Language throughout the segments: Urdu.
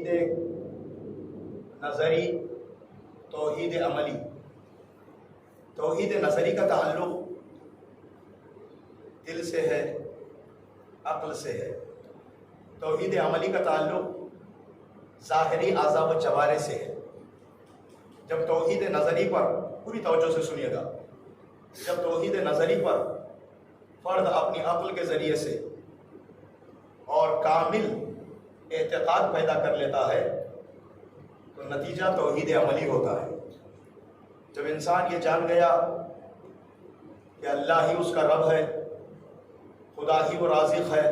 توحید نظری، توحید عملی۔ توحید نظری کا تعلق دل سے ہے، عقل سے ہے۔ توحید عملی کا تعلق ظاہری اعضاء و جوارح سے ہے۔ جب توحید نظری پر، پوری توجہ سے سنیے گا، جب توحید نظری پر فرد اپنی عقل کے ذریعے سے اور کامل اعتقاد پیدا کر لیتا ہے تو نتیجہ توحید عملی ہوتا ہے۔ جب انسان یہ جان گیا کہ اللہ ہی اس کا رب ہے، خدا ہی وہ رازق ہے،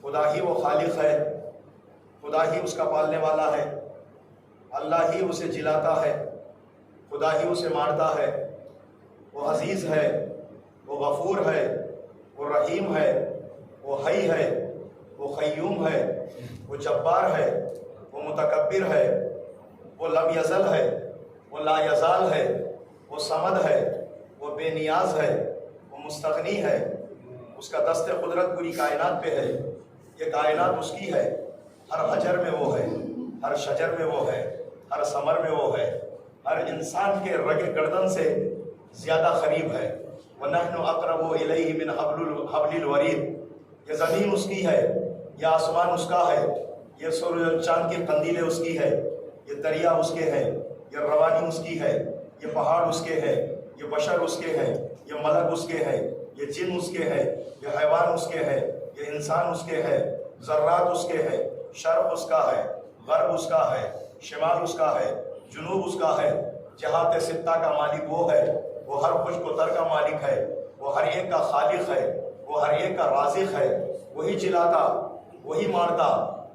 خدا ہی وہ خالق ہے، خدا ہی اس کا پالنے والا ہے، اللہ ہی اسے جلاتا ہے، خدا ہی اسے مارتا ہے، وہ عزیز ہے، وہ غفور ہے، وہ رحیم ہے، وہ حی ہے، وہ قیوم ہے، وہ جبار ہے، وہ متکبر ہے، وہ لم یزل ہے، وہ لا یزال ہے، وہ صمد ہے، وہ بے نیاز ہے، وہ مستغنی ہے، اس کا دست قدرت پوری کائنات پہ ہے، یہ کائنات اس کی ہے، ہر حجر میں وہ ہے، ہر شجر میں وہ ہے، ہر ثمر میں وہ ہے، ہر انسان کے رگ گردن سے زیادہ قریب ہے۔ وَنَحْنُ أَقْرَبُ إِلَيْهِ مِنْ حَبْلِ الْوَرِيدِ، یہ زمین اس کی ہے، یہ آسمان اس کا ہے، یہ سورج چاند کی قندیلیں اس کی ہے، یہ دریا اس کے ہیں، یہ روانی اس کی ہے، یہ پہاڑ اس کے ہیں، یہ بشر اس کے ہیں، یہ ملک اس کے ہیں، یہ جن اس کے ہیں، یہ حیوان اس کے ہیں، یہ انسان اس کے ہیں، ذرات اس کے ہیں، شرق اس کا ہے، غرب اس کا ہے، شمال اس کا ہے، جنوب اس کا ہے، جہات ستہ کا مالک وہ ہے، وہ ہر خشک و تر کا مالک ہے، وہ ہر ایک کا خالق ہے، وہ ہر ایک کا رازق ہے، وہی جلاتا، وہی مارتا،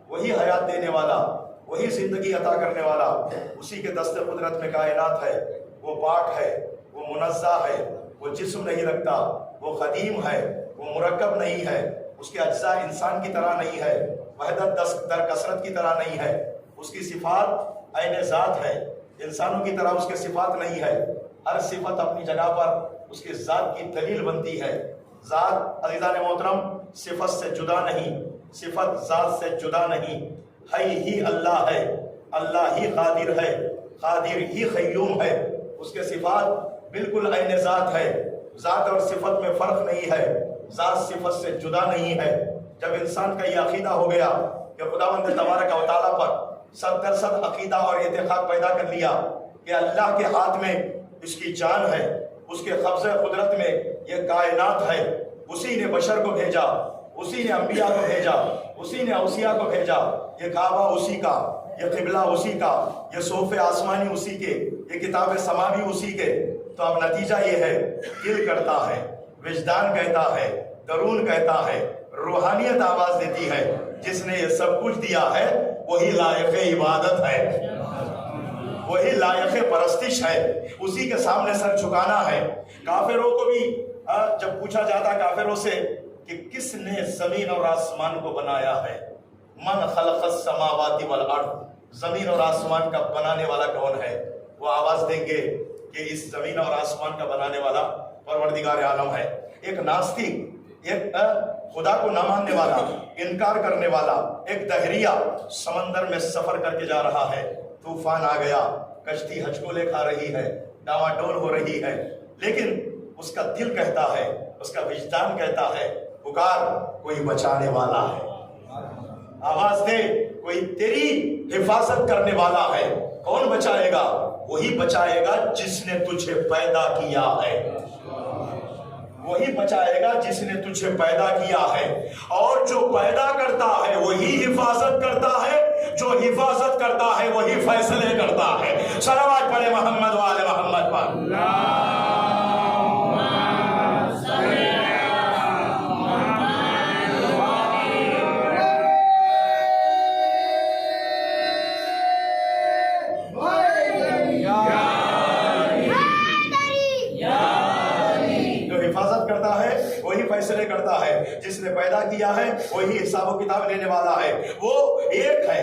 وہی حیات دینے والا، وہی زندگی عطا کرنے والا، اسی کے دست قدرت میں کائنات ہے، وہ پاک ہے، وہ منزہ ہے، وہ جسم نہیں رکھتا، وہ قدیم ہے، وہ مرکب نہیں ہے، اس کے اجزاء انسان کی طرح نہیں ہے، وحدت در کثرت کی طرح نہیں ہے، اس کی صفات عین ذات ہے، انسانوں کی طرح اس کے صفات نہیں ہے، ہر صفت اپنی جگہ پر اس کی ذات کی دلیل بنتی ہے۔ ذات عزیزان محترم صفت سے جدا نہیں، صفت ذات سے جدا نہیں، ہی اللہ ہے، اللہ ہی قادر ہے، قادر ہی قیوم ہے، اس کے صفات بالکل عین ذات ہے، ذات اور صفت میں فرق نہیں ہے، ذات صفت سے جدا نہیں ہے۔ جب انسان کا یہ عقیدہ ہو گیا کہ خداوند تبارک و تعالیٰ پر 100% عقیدہ اور اعتقاد پیدا کر لیا کہ اللہ کے ہاتھ میں اس کی جان ہے، اس کے قبضہ قدرت میں یہ کائنات ہے، اسی نے بشر کو بھیجا، اسی نے انبیاء کو بھیجا، اسی نے اوصیاء کو بھیجا، یہ کعبہ اسی کا، یہ قبلہ اسی کا، یہ صوف آسمانی اسی کے، یہ کتاب سماوی اسی کے، تو اب نتیجہ یہ ہے، دل کرتا ہے، وجدان کہتا ہے، درون کہتا ہے، روحانیت آواز دیتی ہے، جس نے یہ سب کچھ دیا ہے وہی لائق عبادت ہے، وہی لائق پرستش ہے، اسی کے سامنے سر جھکانا ہے۔ کافروں کو بھی جب پوچھا جاتا کافروں سے کہ کس نے زمین اور آسمان کو بنایا ہے، من خلق السماوات والارض، زمین اور آسمان کا بنانے والا کون ہے، وہ آواز دیں گے کہ اس زمین اور آسمان کا بنانے والا پروردگار عالم ہے۔ ایک ناستک، ایک خدا کو نہ ماننے والا، انکار کرنے والا، ایک دہریہ سمندر میں سفر کر کے جا رہا ہے، طوفان آ گیا، کشتی ہچکولے کھا رہی ہے، ڈاواڈول ہو رہی ہے، لیکن اس کا دل کہتا ہے، اس کا وجدان کہتا ہے، پکار، کوئی بچانے والا ہے، آواز دے، کوئی تیری حفاظت کرنے والا ہے۔ کون بچائے گا؟ وہی بچائے گا جس نے تجھے پیدا کیا ہے، وہی بچائے گا جس نے تجھے پیدا کیا ہے، اور جو پیدا کرتا ہے وہی حفاظت کرتا ہے، جو حفاظت کرتا ہے وہی فیصلے کرتا ہے۔ صلوات پڑھے محمد وآل محمد پر۔ فیصلے کرتا ہے، جس نے پیدا کیا ہے وہی حساب و کتاب لینے والا ہے، وہ ایک ہے,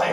ہے,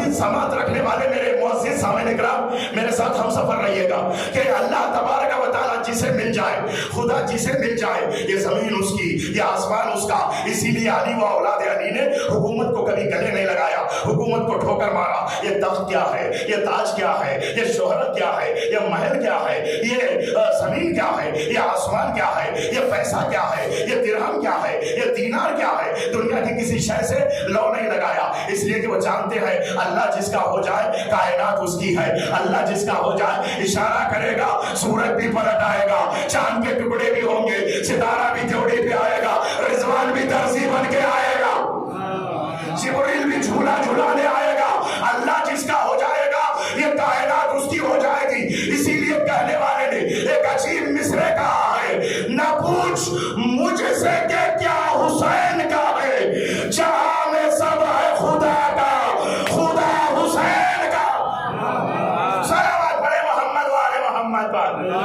عزیز سماعت رکھنے والے میرے معزز سامعین اکرام، میرے ساتھ ہم سفر رہیے گا کہ اللہ تبارک و تعالیٰ جسے مل جائے، خدا جسے مل جائے، یہ زمین اس کی، یہ آسمان اس کا. اسی لیے علی و اولاد علی نے حکومت کو کبھی گلے نہیں لگایا، حکومت کو ٹھوکر مارا. یہ تخت کیا ہے، یہ تاج کیا ہے، یہ شہرت کیا ہے، یہ محل کیا ہے، یہ زمین کیا ہے، یہ آسمان کیا ہے، یہ پیسہ کیا ہے، یہ درہم کیا ہے، یہ دینار کیا ہے، دنیا کی کسی شے سے لو نہیں لگایا. اس لیے کہ وہ جانتے ہیں اللہ جس کا ہو جائے کائنات اس کی ہے، اللہ جس کا ہو جائے اشارہ کرے گا سورج بھی پلٹ آئے گا، چاند کے ٹکڑے بھی ہوں گے، ستارہ بھی جوڑی پہ آئے گا، رضوان بھی درزی بن کے آئے گا، جبریل بھی جھولا جھولانے آئے گا. اللہ جس کا ہو جائے گا یہ کائنات اس کی ہو جائے گی. اسی لیے کہنے والے نے ایک عجیب مصرع کہا ہے، نہ پوچھ مجھ سے کہ کیا حسین کا ہے، جہاں میں سب ہے خدا کا، خدا حسین کا. صلوات پڑھے محمد والے محمد پر.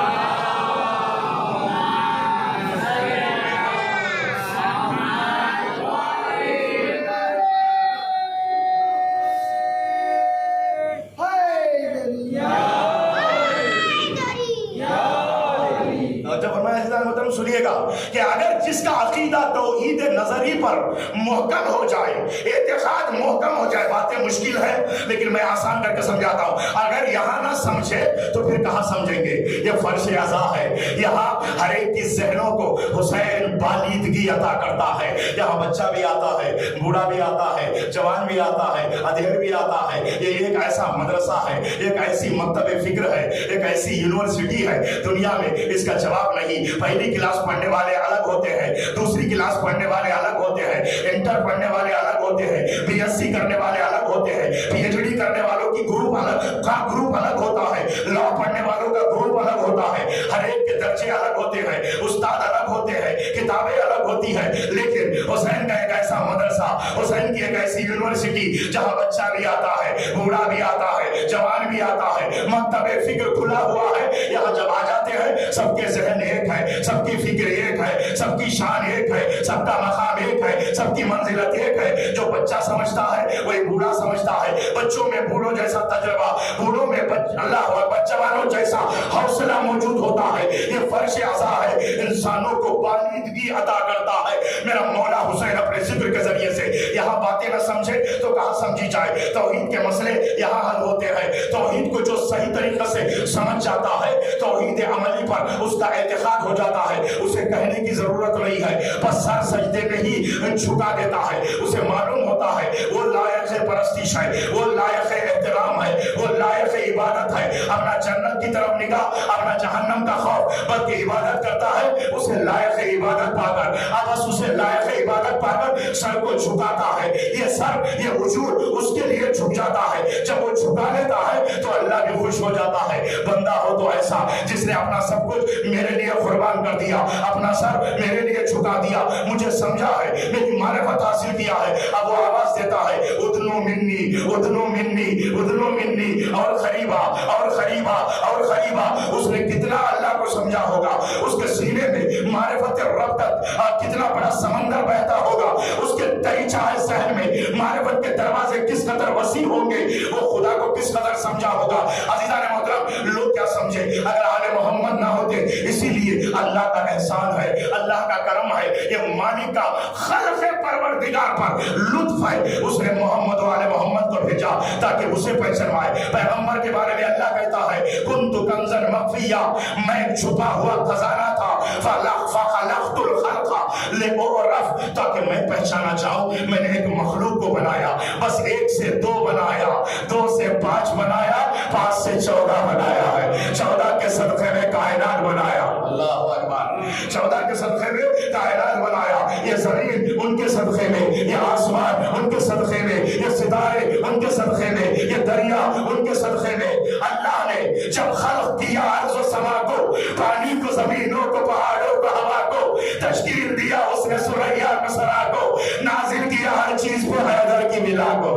سنیے گا کہ اگر جس کا عقیدہ توحید نظری پر محکم ہو جائے، اعتقاد محکم ہو جائے، باتیں مشکل ہے لیکن میں آسان کر کے سمجھاتا ہوں، اگر یہاں نہ سمجھے تو پھر کہاں سمجھیں گے؟ یہ فرش عزا ہے، یہاں ہر ایک کی ذہنوں کو حسین بالیدگی عطا کرتا ہے. یہاں بچہ بھی آتا ہے، بوڑھا بھی آتا ہے، جوان بھی آتا ہے، ادھیڑ بھی آتا ہے. یہ ایک ایسا مدرسہ ہے، ایک ایسی مکتب فکر ہے، ایک ایسی یونیورسٹی ہے دنیا میں اس کا جواب نہیں. پہلی کلاس پڑھنے والے الگ ہوتے ہیں، دوسری کلاس پڑھنے والے الگ ہوتے ہیں، انٹر پڑھنے والے الگ ہوتے ہیں، پی ایس سی کرنے والے الگ ہوتے ہیں، پی ایچ ڈی کرنے والوں کی گروپ الگ ہوتا ہے، لا پڑھنے والوں کا گروپ الگ ہوتا ہے. ہر ایک کے درجے الگ ہوتے ہیں، استاد الگ ہوتے ہیں، کتابیں الگ ہوتی ہیں. لیکن حسین کا ایک ایسا مدرسہ، حسین کی ایک ایسی یونیورسٹی جہاں بچہ بھی آتا ہے، بوڑھا بھی آتا ہے، جوان بھی آتا ہے، مکتب فکر کھلا ہوا ہے. یہاں جب آ جاتے ہیں سب کے ذہن ایک ہے، سب کی فکر ایک ہے، سب کی شان ایک ہے، سب کا مقام ایک ہے، سب کی منزلت ایک ہے. جو بچہ سمجھتا ہے وہی بوڑھا سمجھتا ہے. بچوں میں بوڑھوں جیسا تجربہ، بوڑھوں میں اللہ جوانوں جیسا حوصلہ موجود ہوتا ہے. یہ فرش عزا ہے، انسانوں کو بالیدگی عطا کرتا ہے. میرا مولا حسین اپنے ذکر کے ذریعے سے یہاں باتیں نہ سمجھے تو کہاں سمجھی جائے. توحید کے مسئلے یہاں حل ہوتے ہیں. توحید کو جو صحیح طریقے سے سمجھ جاتا ہے، توحید عملی پر اس کا اعتقاد ہو جاتا ہے، اسے کہنے کی ضرورت نہیں ہے، بس سر سجدے میں ہی جھکا دیتا ہے. اسے معلوم ہوتا ہے وہ لائق پرستش ہے، وہ لائق احترام ہے، وہ لائق عبادت ہے. اپنا جنت کی طرف نگاہ، اپنا جہنم کا خوف، بلکہ عبادت کرتا ہے اسے لائق عبادت پا کر، بس اسے لائق عبادت پا کر سر کو جھکاتا ہے. یہ سر، یہ وجود اس کے لیے جھک جاتا ہے. جب وہ جھکا لیتا ہے تو اللہ بھی خوش ہو جاتا ہے. بندہ ہو تو ایسا جس نے اپنا سب کچھ میرے لیے قربان کر دیا، اپنا سر میرے لیے جھکا دیا، مجھے سمجھا ہے، میری معرفت حاصل کیا ہے. اب وہ آواز دیتا ہے ادنو منی، ادنو منی، ادنو منی، اور قریبا، اور قریبا، اور قریبا. اس نے کتنا اللہ کو سمجھا ہوگا، اس کے سینے میں معرفت رب تک کتنا بڑا سمندر بہتا ہوگا، اس کے دریچہ ذہن میں معرفت کے دروازے کس قدر وسیع ہوں گے، وہ خدا کو کس قدر سمجھا ہوگا. عزیزان محترم، لوگ کیا سمجھے اگر آل محمد نہ ہوتے. اسی لیے اللہ کا احسان ہے، اللہ کا کرم ہے، یہ مالک کا خلق پروردگار پر لطف ہے. اس نے محمد و آل محمد کو بھیجا تاکہ اسے پہچانوائے. پیغمبر کے بارے میں اللہ کہتا ہے کنت کنزا مخفیا، میں ایک چھپا ہوا خزانہ تھا، فخلقت الخلق لأعرف، تاکہ میں پہچانا چاہوں. میں نے ایک مخلوق کو بنایا، بس ایک سے دو بنایا، دو سے پانچ بنایا، پانچ سے 14 بنایا ہے. 14 کے صدقے میں کائنات بنایا. اللہ اکبر. 14 کے صدقے میں کائنات بنایا. یہ زمین ان کے صدقے میں، یہ آسمان ان کے صدقے میں، یہ ستارے ان کے صدقے میں، یہ دریا ان کے صدقے میں. اللہ نے جب خلق کیا ارض و سما کو، پانی کو، زمینوں کو، پہاڑوں کو، ہوا کو، تشکیل دیا اس نے سریا کو، سرا کو، نازل کیا ہر چیز کو، حیدر کی ملا کو.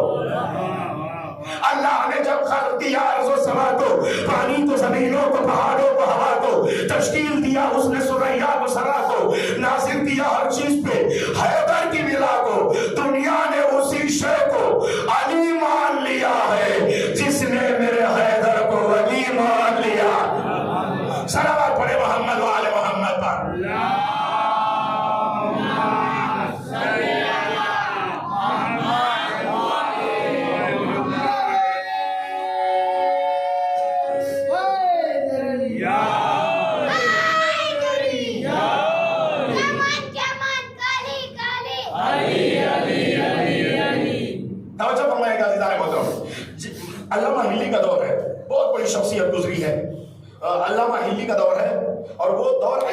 اللہ نے جب خلق کیا ارض و سما کو، پانی کو، زمینوں کو، پہاڑوں کو، ہوا کو، تشکیل دیا اس نے سریا کو، سرا کو، نازل کیا ہر چیز پہ حیدر کی ملا کو. دنیا نے اسی شے کو علی مان لیا ہے.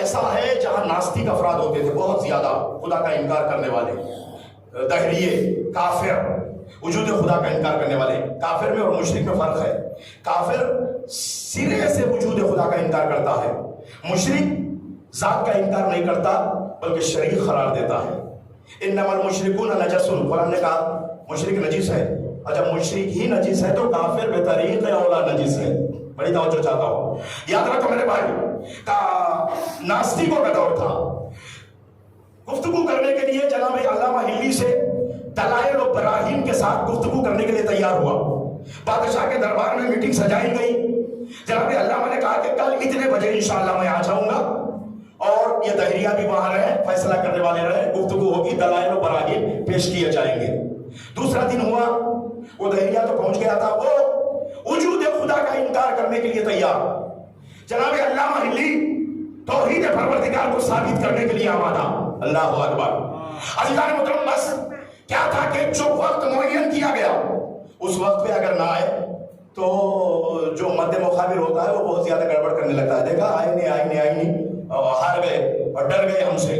ایسا ہے جہاں ناستک افراد ہوتے تھے بہت زیادہ، خدا کا انکار کرنے والے، دہریے، کافر، وجود خدا کا انکار کرنے والے۔ کافر میں اور مشرک میں فرق ہے۔ کافر سرے سے وجود خدا کا انکار کرتا ہے، مشرک ذات کا انکار نہیں کرتا بلکہ شریک قرار دیتا ہے۔ انما المشرکون نجس، قرآن نے کہا مشرک نجس ہے، اور جب مشرک ہی نجس ہے تو کافر بطریق اولا نجس ہے۔ بڑی توجہ چاہتا ہوں، یاد رکھو میرے بھائی، کا ناستکوں کا دور تھا۔ گفتگو کرنے کے لیے جناب علامہ ہلی سے دلائل و براہین کے ساتھ گفتگو کرنے کے لیے تیار ہوا۔ بادشاہ کے دربار میں میٹنگ سجائی گئی۔ جناب علامہ نے کہا کہ کل اتنے بجے انشاءاللہ میں آ جاؤں گا، اور یہ دہریہ بھی وہاں رہے، فیصلہ کرنے والے رہے، گفتگو ہوگی، دلائل و براہین پیش کیے جائیں گے۔ دوسرا دن ہوا، وہ دہریہ تو پہنچ گیا تھا، وہ وجود خدا کا انکار کرنے کے لیے تیار۔ جناب علامہ ہلی توحید پروردگار کو ثابت کرنے کے لیے آمادہ۔ اللہ اکبر۔ عزیزان محترم، بس کیا تھا کہ جو وقت معین کیا گیا اس وقت پہ اگر نہ آئے تو جو مد مخابر ہوتا ہے وہ بہت زیادہ گڑبڑ کرنے لگتا ہے۔ دیکھا آئے نہیں، ہار گئے اور ڈر گئے ہم سے۔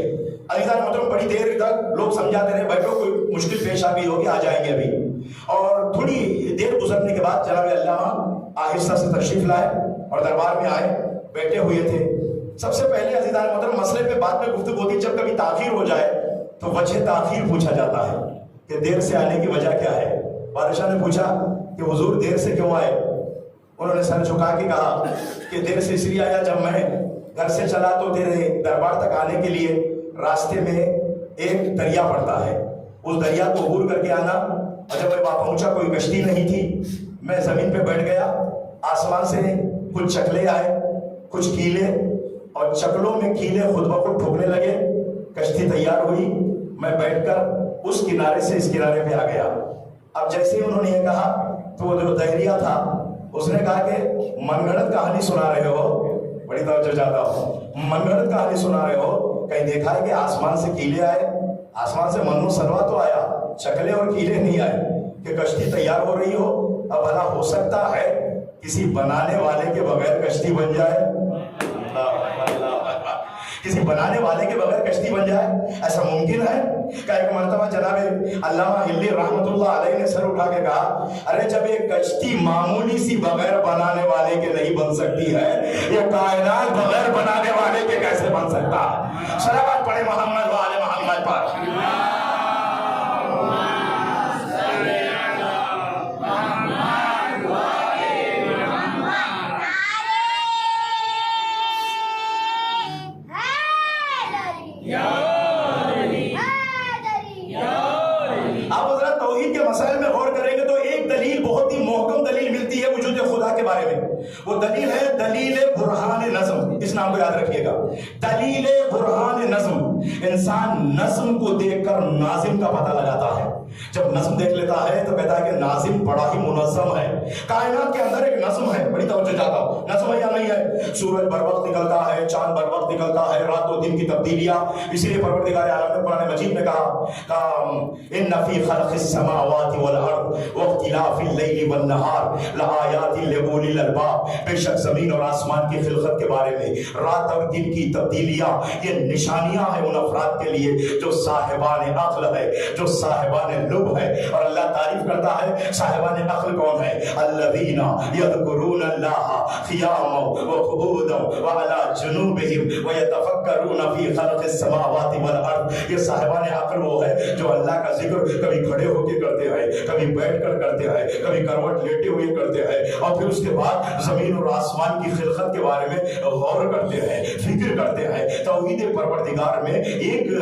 عزیزان محترم، بڑی دیر تک لوگ سمجھاتے رہے، بیٹھو کوئی مشکل پیش آ گئی ہوگی، آ جائیں گے ابھی۔ اور تھوڑی دیر گزرنے کے بعد جناب علامہ آہستہ سے تشریف لائے اور دربار میں آئے، بیٹھے ہوئے تھے۔ سب سے پہلے عزیزان محترم مسئلے پہ بعد میں گفتگو ہوتی، جب کبھی تاخیر ہو جائے تو وجہ تاخیر پوچھا جاتا ہے کہ دیر سے آنے کی وجہ کیا ہے۔ بادشاہ نے پوچھا کہ حضور دیر سے کیوں آئے؟ انہوں نے سر جھکا کے کہا کہ دیر سے اس لیے آیا، جب میں گھر سے چلا تو تیرے دربار تک آنے کے لیے راستے میں ایک دریا پڑتا ہے، اس دریا کو عبور کر کے آنا، اور جب میں وہاں پہنچا کوئی کشتی نہیں تھی، میں زمین پہ بیٹھ گیا، آسمان سے کچھ چکلے آئے، کچھ کیلے، اور چکلوں میں کیلے خود بخود ٹھوکنے لگے، کشتی تیار ہوئی، میں بیٹھ کر اس کنارے سے اس کنارے پہ آ گیا۔ اب جیسے انہوں نے یہ کہا تو وہ جو دہریہ تھا اس نے کہا کہ من گھڑت کہانی سنا رہے ہو، بڑی توجہ چاہتا ہوں، من گھڑت کہانی سنا رہے ہو، کہیں دیکھا ہے کہ آسمان سے کیلے آئے؟ آسمان سے منو سلوا تو آیا، چکلے اور کیلے نہیں آئے کہ کشتی تیار ہو رہی ہو۔ اب بھلا ہو سکتا ہے کسی بنانے والے کے بغیر کشتی بن جائے؟ کسی بنانے والے کے بغیر کشتی بن جائے؟ ایسا ممکن ہے؟ کہ ایک مرتبہ جناب علامہ ہلی رحمت اللہ علیہ نے سر اٹھا کے کہا، ارے جب ایک کشتی معمولی سی بغیر بنانے والے کے نہیں بن سکتی ہے، یہ کائنات بغیر بنانے والے کے کیسے بن سکتا ہے؟ صلوات پڑھے محمد و آل محمد پر۔ مسائل میں غور کریں گے تو ایک دلیل، بہت ہی محکم دلیل ملتی ہے وجود خدا کے بارے میں۔ وہ دلیل ہے دلیل برہان نظم، اس نام کو یاد رکھیے گا، دلیل برہان نظم۔ انسان نظم کو دیکھ کر ناظم کا پتہ لگاتا ہے۔ جب نظم دیکھ لیتا ہے تو کہتا ہے کہ ناظم بڑا ہی منظم ہے۔ کائنات کے اندر ایک نظم ہے، بڑی توجہ چاہتا ہوں، نظم ہے یا نہیں ہے؟ سورج بر وقت نکلتا ہے، چاند بر وقت نکلتا ہے، رات و دن کی تبدیلیاں۔ اسی لیے پروردگار عالم نے قرآن مجید میں کہا ان فی خلق السماوات والارض واختلاف اللیل والنہار لآیات لأولی الالباب، بے شک زمین اور آسمان کی خلقت کے بارے میں، رات اور دن کی تبدیلیاں، یہ نشانیاں ہیں ان افراد کے لیے جو صاحبان عقل ہے، جو صاحبان لب ہے۔ اور اللہ تعریف کرتا ہے صاحبان عقل کون ہے؟ الذین یذکرون اللہ قیاما وقعودا وعلی جنوبہم ویتفکرون فی خلق السماوات والارض۔ یہ صاحبان عقل وہ ہے جو اللہ کا ذکر کبھی کھڑے ہو کے کرتے ہیں، کبھی بیٹھ کر کرتے ہیں، کبھی کروٹ لیٹے ہوئے کرتے ہیں، اور پھر اس کے بعد زمین اور آسمان کی خلقت کے بارے میں غور کرتے ہیں، فکر کرتے ہیں۔ توحید پروردگار میں ایک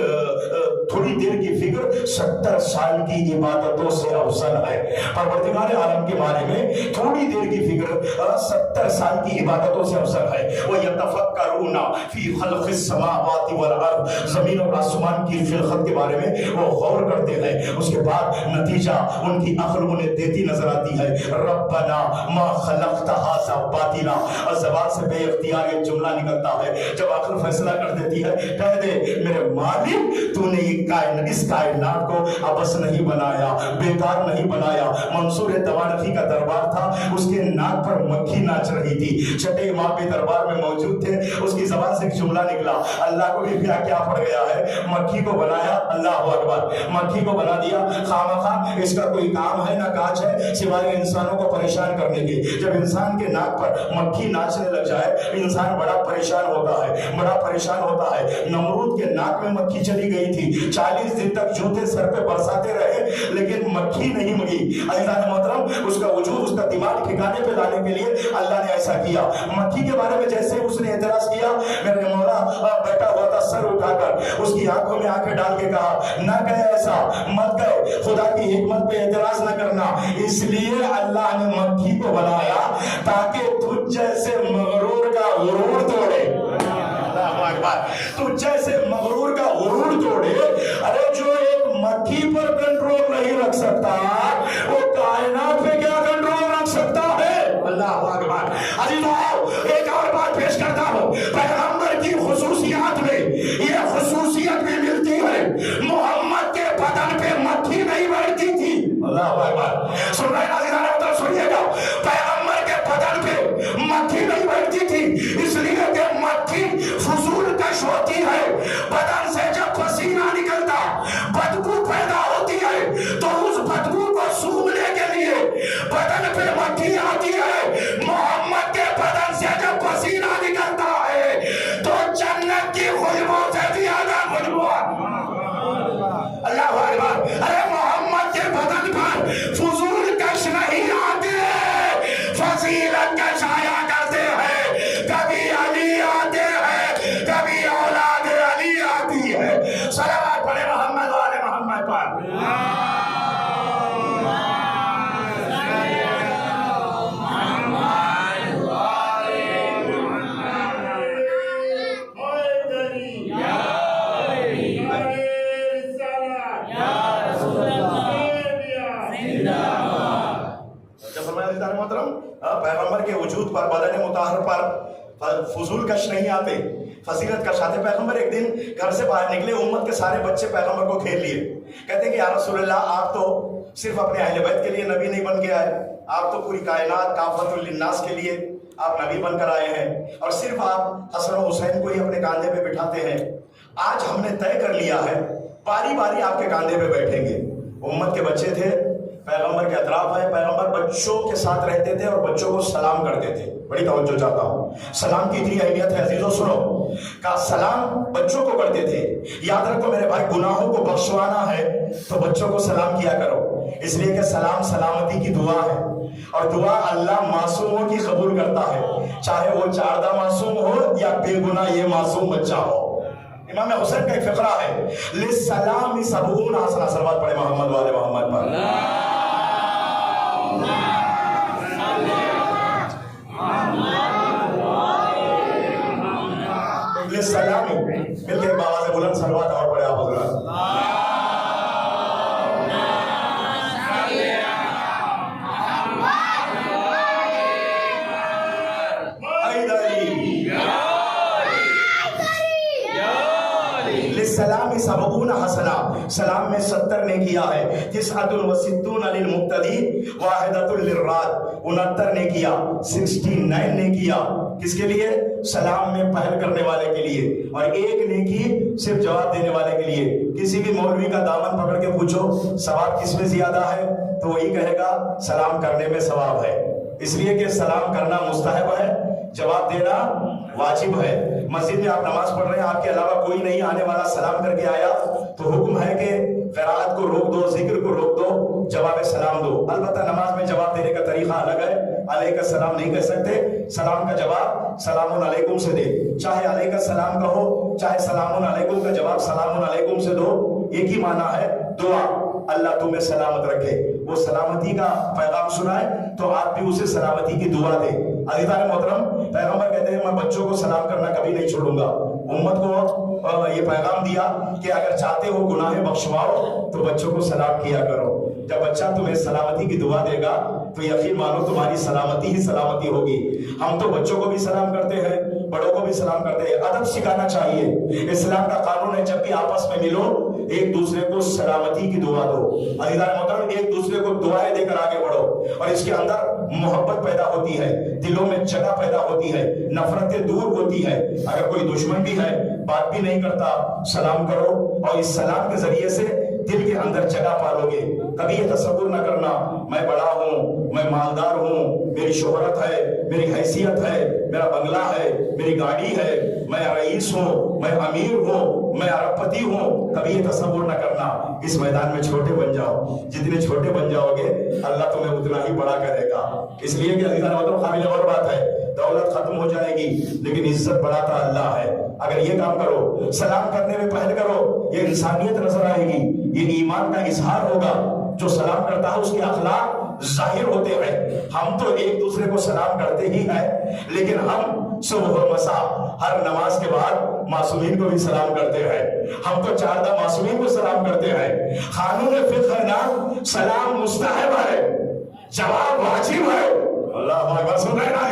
تھوڑی دیر کی فکر 70 سال کی عبادتوں سے افضل ہے۔ پروردگار عالم کے بارے میں تھوڑی دیر کی فکر 70 سال کی عبادتوں سے افضل ہے۔ وَيَتَفَكَّرُونَ فِي خَلْقِ السَّمَاوَاتِ وَالْأَرْضِ، زمین اور آسمان کی خلقت کے بارے میں وہ غور کرتے ہیں۔ اس کے بعد نتیجہ ان کی عقل انہیں دیتی نظر آتی ہے، رَبَّنَا مَا خَلَقْتَ هَذَا ذا باطلا، اور زبان سے بے اختیار ایک جملہ نکلتا ہے جب آخر فیصلہ کر دیتی ہے، کہہ دے میرے مالک تو نے اس کائنات کو ابس نہیں بنایا، بیکار نہیں بنایا۔ منصور توانفی کا دربار تھا، اس کے ناک پر مکھی ناچ رہی تھی، چھٹے امام بھی دربار میں موجود تھے، اس کی زبان سے ایک جملہ نکلا، اللہ کو بھی کیا پڑ گیا ہے، مکھی کو بنایا، اللہ اکبر، مکھی کو بنا دیا، خامخواہ اس کا کوئی کام ہے نہ کاج ہے سوائے انسانوں کو پریشان کرنے کے۔ جب انسان کے ناک پر مکھی ناچنے لگ جائے انسان بڑا پریشان ہوتا ہے، بڑا پریشان ہوتا ہے۔ نمرود کے ناک میں مکھی چلی گئی تھی، 40 دن تک جوتے سر پہ برساتے رہے لیکن مکھی نہیں مری۔ عزیزان محترم، اس کا وجود، اس کا دماغ ٹھکانے پہ لانے کے لیے اللہ نے ایسا کیا۔ مکھی کے بارے میں جیسے اس نے اعتراض کیا، میرے مولا بیٹھا ہوا تھا، سر اٹھا کر اس کی آنکھوں میں آنکھیں ڈال کے کہا نہ کہے ایسا، مت کہے، خدا کی حکمت پہ اعتراض نہ کرنا، اس لیے اللہ نے مکھی کو بنایا تاکہ تجھ جیسے مغرور کا غرور توڑے۔ تجھ جیسے مغرور کا غرور توڑے۔ ارے جو ایک مکھی پر کنٹرول نہیں رکھ سکتا وہ کائنات پہ کیا کنٹرول رکھ سکتا ہے؟ اللہ اکبر۔ عزیزو ایک اور بات پیش کرتا ہوں، پیغمبر کی خصوصیات میں یہ خصوصیت بھی ملتی ہے، محمد کے بدن پہ مکھی نہیں بیٹھتی تھی۔ اللہ اکبر۔ سن رہے ہیں عزیزان محترم، سنیے گا، پیغمبر کے بدن پہ مکھی نہیں بیٹھتی تھی اس لیے کہ مکھی فضول کش ہوتی ہے، بدن سے جب پسینہ نکلتا بدبو پیدا ہوتی ہے تو اس بدبو کو سونگھنے کے لیے بدن پہ مکھی آتی ہے۔ محمد کے بدن سے جب پسینہ نکلتا ہے تو جنت کی خوشبو سے زیادہ خوشبو۔ اللہ اکبر۔ ارے محمد کے بدن پر فضول کش نہیں آتے، فضیلت کش آیا کرتے ہیں، کبھی علی آتے ہیں، کبھی اولاد علی آتی ہے۔ صلوات پڑھے محمد والے محمد پر۔ پیغمبر کے وجود پر، بدن مطہر پر فضول کش نہیں آتے، فضیلت کش آتے۔ پیغمبر ایک دن گھر سے باہر نکلے، امت کے سارے بچے پیغمبر کو گھیر لیے، کہتے ہیں کہ یا رسول اللہ آپ تو صرف اپنے اہل بیت کے لیے نبی نہیں بن کے آئے، آپ تو پوری کائنات کافۃ للناس کے لیے آپ نبی بن کر آئے ہیں، اور صرف آپ حسن و حسین کو ہی اپنے کاندھے پہ بٹھاتے ہیں۔ آج ہم نے طے کر لیا ہے باری باری آپ کے کاندھے پہ بیٹھیں گے۔ امت کے بچے تھے، پیغمبر کے اطراف ہے، پیغمبر بچوں کے ساتھ رہتے تھے اور بچوں کو سلام کرتے تھے۔ بڑی توجہ چاہتا ہوں، سلام کی اتنی اہمیت ہے عزیزو، سنو، کہ سلام بچوں کو کرتے تھے۔ یاد رکھو میرے بھائی، گناہوں کو بخشوانا ہے تو بچوں کو سلام کیا کرو، اس لیے کہ سلام سلامتی کی دعا ہے، اور دعا اللہ معصوموں کی قبول کرتا ہے، چاہے وہ چاردہ معصوم ہو یا بے گناہ یہ معصوم بچہ ہو۔ امام حسین کا ایک فقرہ ہے، للسلام سبعون حسنہ، صلوات پڑھے محمد والے محمد پر۔ للسلام مل کے بآواز بلند صلوات اور پڑھے آپ حضرات۔ للسلام سبعون حسنہ، سلام میں 70 نے کیا ہے، 69 للمبتدی، واحدۃ للراد، 69 نے کیا، 69 نے کیا، کس کے لیے؟ سلام میں پہل کرنے والے کے لیے، اور ایک نے کی صرف جواب دینے والے کے لیے۔ کسی بھی مولوی کا دامن پکڑ کے پوچھو ثواب کس میں زیادہ ہے تو وہی کہے گا سلام کرنے میں ثواب ہے، اس لیے کہ سلام کرنا مستحب ہے، جواب دینا واجب ہے۔ مسجد میں آپ نماز پڑھ رہے ہیں، آپ کے علاوہ کوئی نہیں آنے والا، سلام کر کے آیا تو حکم ہے کہ قرات کو روک دو، ذکر کو روک دو، جواب سلام دو۔ البتہ نماز میں جواب دینے کا طریقہ الگ ہے، علیک السلام نہیں کہہ سکتے، سلام کا جواب سلام علیکم سے دے، چاہے علیک السلام کہو چاہے سلام علیکم کا جواب سلام علیکم سے دو، ایک ہی معنی ہے دعا، اللہ تمہیں سلامت رکھے، وہ سلامتی کا پیغام سنائے تو آپ بھی اسے سلامتی کی دعا دے۔ عزیزان محترم، پیغمبر کہتے ہیں میں بچوں کو سلام کرنا کبھی نہیں چھوڑوں گا، امت کو یہ پیغام دیا کہ اگر چاہتے ہو گناہ بخشواؤ تو بچوں کو سلام کیا کرو. جب بچہ تمہیں سلامتی کی دعا دے گا تو یقین مانو تمہاری سلامتی ہی سلامتی ہوگی. ہم تو بچوں کو بھی سلام کرتے ہیں, بڑوں کو بھی سلام کرتے ہیں. ادب سکھانا چاہیے. اسلام کا قانون ہے جب بھی آپس میں ملو ایک دوسرے کو سلامتی کی دعا دو. عزیزان محترم, ایک دوسرے کو دعائیں دے کر آگے بڑھو اور اس کے اندر محبت پیدا ہوتی ہے, دلوں میں جگہ پیدا ہوتی ہے, نفرتیں دور ہوتی ہے. اگر کوئی دشمن بھی ہے, بات بھی نہیں کرتا, سلام کرو اور اس سلام کے ذریعے سے دل کے اندر جگہ پالو گے. کبھی یہ تصور نہ کرنا میں بڑا ہوں, میں مالدار ہوں, میری شہرت ہے, میری حیثیت ہے, میرا بنگلہ ہے, میری گاڑی ہے, میں رئیس ہوں, میں امیر ہوں, میں ارب پتی ہوں. کبھی یہ تصور نہ کرنا. اس میدان میں چھوٹے بن جاؤ. جتنے چھوٹے بن جاؤ گے اللہ تمہیں اتنا ہی بڑا کرے گا. اس لیے کہ عزیزان مطلب قابل غور بات ہے, دولت ختم ہو جائے گی لیکن عزت بڑھاتا اللہ ہے. اگر یہ کام کرو, سلام کرنے میں پہل کرو, یہ انسانیت نظر آئے گی, یہ ایمان کا اظہار ہوگا. جو سلام کرتا ہے اس کے اخلاق ظاہر ہوتے ہیں. ہم تو ایک دوسرے کو سلام کرتے ہی ہیں لیکن ہم صبح و مساء ہر نماز کے بعد معصومین کو بھی سلام کرتے ہیں. ہم تو 4 معصومین کو سلام کرتے ہیں. قانون فقہ ہے نا, سلام مستحب ہے, جواب واجب ہے. اللہ اکبر. سن رہے ہیں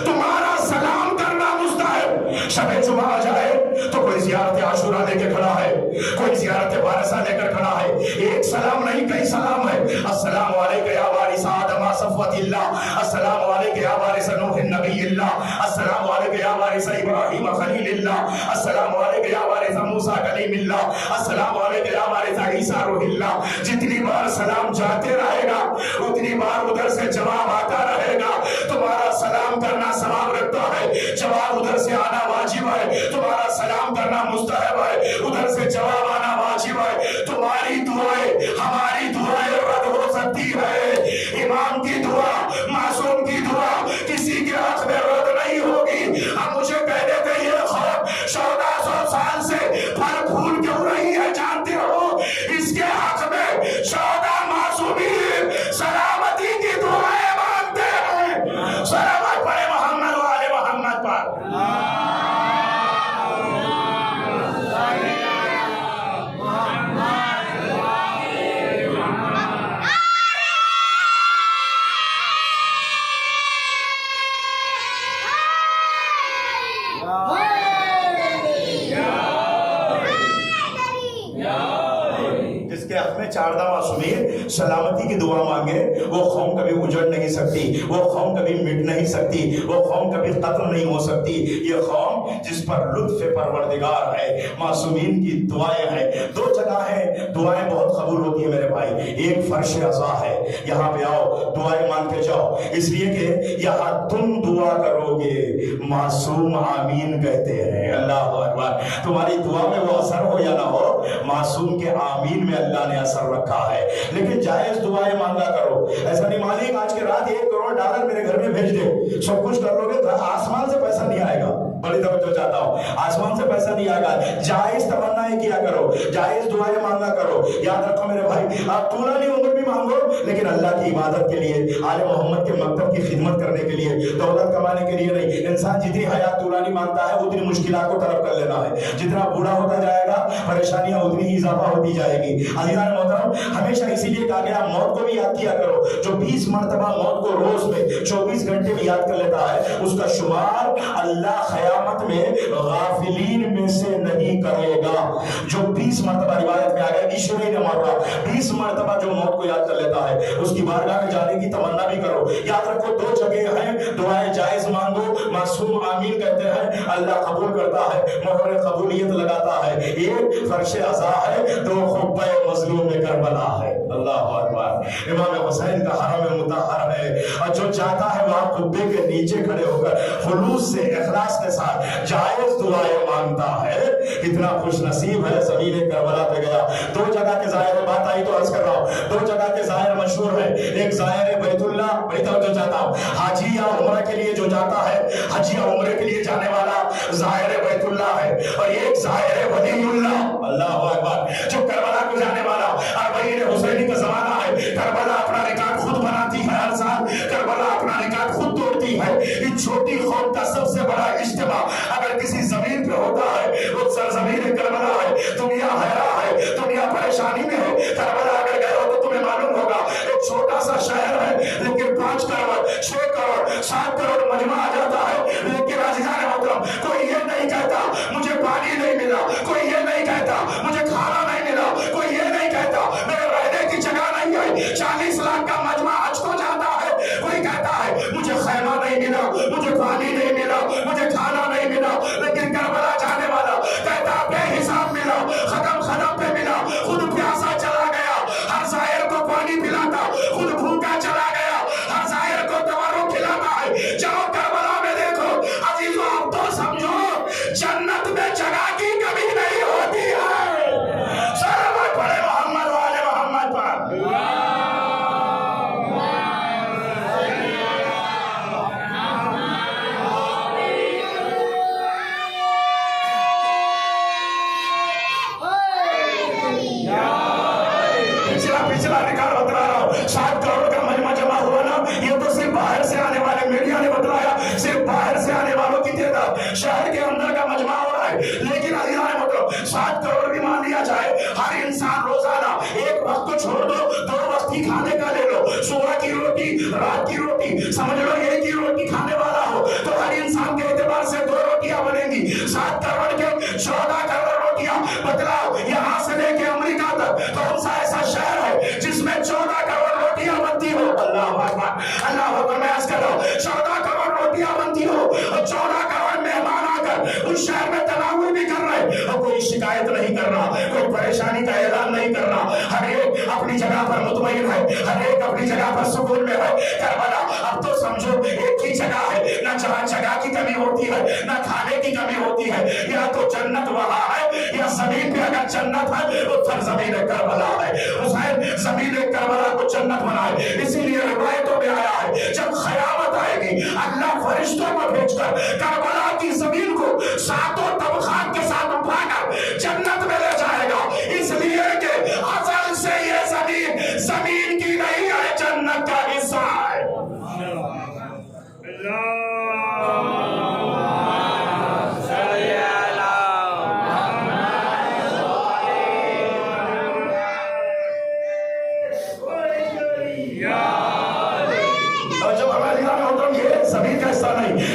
تمہارا سلام کرنا مستحب. شب جمعہ آ جائے تو کوئی زیارت عاشورہ لے کے کھڑا ہے, کوئی زیارت بارسہ لے کر کھڑا ہے. ایک سلام نہیں کئی سلام ہے. السلام علیکم یا وارث آدم صفوت اللہ, السلام علیکم یا وارث نوح نبی اللہ, السلام علیکم یا وارث ابراہیم خلیل اللہ, السلام علیکم یا وارث موسیٰ کلیم اللہ, السلام علیکم یا وارث عیسیٰ روح اللہ. جتنی بار سلام جاتے رہے گا اتنی بار ادھر سے جواب آتا رہے گا. تمہارا سلام کرنا ثواب رکھتا ہے, جواب ادھر سے آنا واجب ہے. تمہارا سلام کرنا مستحب ہے, ادھر سے جواب آنا واجب ہے. تمہاری دعائیں ہماری دعائیں رد ہو سکتی ہے. امام کی دعا, معصوم کی دعا کسی کے حق میں رد نہیں ہوگی. اب مجھے کہہ دیتے یہ خواب 1400 سال سے پھل پھول کیوں رہی ہے جانتے ہو؟ اس کے حق میں 14 معصومین سلامتی کی دعائیں مانتے ہیں. سلامت پڑھے محمد و آل محمد پر. جس کے حق میں 14 معصومین سلامتی کی دعا مانگے وہ قوم کبھی اجڑ نہیں سکتی, وہ قوم کبھی مٹ نہیں سکتی, وہ قوم کبھی قتل نہیں ہو سکتی. یہ قوم جس پر لطف پروردگار ہے, معصومین کی دعائیں ہیں. 2 جگہ ہیں دعائیں بہت قبول ہوتی ہیں میرے بھائی. ایک فرش عزا ہے, یہاں پہ آؤ دعائیں مان کے جاؤ, اس لیے کہ یہاں تم دعا کرو گے معصوم آمین کہتے ہیں. اللہ اکبر. تمہاری دعا میں وہ اثر ہو یا نہ ہو, معصوم کے آمین میں اللہ نے اثر رکھا ہے. لیکن جائز دعائیں مانگا کرو. ایسا نہیں مالک آج کے رات 1 کروڑ ڈالر میرے گھر میں بھیج دے, سب کچھ کر لو گے, آسمان سے پیسہ نہیں آئے گا. بڑی توجہ چاہتا ہوں, آسمان سے پیسہ نہیں آئے گا. جائز تمنائیں کیا کرو, جائز دعائیں مانگا کرو. یاد رکھو میرے بھائی, آپ طولانی عمر بھی مانگو لیکن اللہ کی عبادت کے لیے, آل محمد کے مکتب کی خدمت کرنے کے لیے, دولت کمانے کے لیے نہیں. انسان جتنی حیات طولانی مانگتا ہے اتنی مشکلات کو طلب کر لینا ہے. جتنا بوڑھا ہوتا جائے گا پریشانیاں اتنی ہی اضافہ ہوتی جائے گی. عزیزان محترم, ہمیشہ اسی لیے کہا گیا موت کو بھی یاد کیا کرو. جو 20 مرتبہ موت کو روز میں 24 گھنٹے میں یاد کر لیتا ہے اس کا شمار اللہ قیامت میں غافلین میں سے نہیں کرے گا. جو 20 مرتبہ روایت میں آ گیا عشرین مرہ, 20 مرتبہ جو موت کو یاد کر لیتا ہے اس کی بارگاہ میں جانے کی تمنا بھی کرو. یاد رکھو 2 جگہ ہیں, دعائیں جائز مانگو, معصوم آمین کہتے ہیں, اللہ قبول کرتا ہے, مہر قبولیت لگاتا ہے. ایک فرش عزا ہے, 2 خطبہ مظلوم کربلا ہے. اللہ اکبر. امام حسین کا حرم مطہر ہے اور جو چاہتا ہے وہاں قبے کے نیچے کھڑے ہو کر خلوص سے اخلاص کے ساتھ جائز دعائیں مانگتا ہے. کتنا خوش نصیب ہے. زمین کربلا پہ گیا. 2 جگہ کے ظاہر بات آئی تو عرض کر رہا ہوں, 2 جگہ کے ظاہر مشہور ہے. ایک ظاہر بیت اللہ, بڑی توجہ چاہتا ہوں, حاجی یا عمرہ کے لیے جو جاتا ہے, حج یا عمرے کے لیے جانے والا ظاہر بیت اللہ ہے, اور ایک ظاہر ولی اللہ. اللہ اکبر. جو کربلا کو جانے والا, اربعین حسینی کا زمانہ ہے, کربلا اپنا ریکارڈ خود بناتی ہے ہر سال, کربلا اپنا ریکارڈ خود توڑتی ہے. اس چھوٹی قوم کا سب سے بڑا اجتماع اگر کسی زمین پہ ہوتا ہے. لیکن عزیزان محترم 7 کروڑ بھی مان لیا جائے, ہر انسان روزانہ ایک وقت کو چھوڑ دو 2 وقت کی کھانے کا لے لو, صبح کی روٹی رات کی روٹی سمجھ لو, ایک ہی روٹی کھانے والا ہو تو ہر انسان کے اعتبار سے 2 روٹیاں بنیں گی. 7 کروڑ کے 14 کروڑ روٹیاں. بتلاؤ یہاں سے لے کے امریکہ تک کون سا ایسا شہر ہے جس میں 14 کروڑ روٹیاں بنتی ہو؟ اللہ اکبر, اللہ اکبر. میں عرض کر رہا ہوں 14 کروڑ روٹیاں بنتی ہو اور 14 کروڑ مہمان آ کر اس شہر میں تناول بھی کر رہے اور کوئی شکایت نہیں کر رہا, کوئی پریشانی کا اعلان نہیں کر رہا. ہر ایک اپنی جگہ پر مطمئن ہے, ہر ایک اپنی جگہ پر سکون میں ہے. کربلا اب تو سمجھو ایک ہی جگہ ہے, نہ جہاں جگہ کی کمی ہوتی ہے نہ کھانے کی کمی ہوتی ہے. یا تو جنت وہاں ہے یا زمین پہ اگر جنت ہے تو پھر زمین کربلا ہے. حسین زمین کربلا کو جنت بنائے. اسی لیے روایتوں میں آیا ہے جب قیامت آئے گی اللہ فرشتوں کو بھیج کر کربلا کی زمین کو 7 طبقات کے ساتھ اٹھا کر جنت میں لے جائے گا. اس لیے کہ ازل سے یہ زمین کی نہیں ہے, جنت کا حصہ ہے.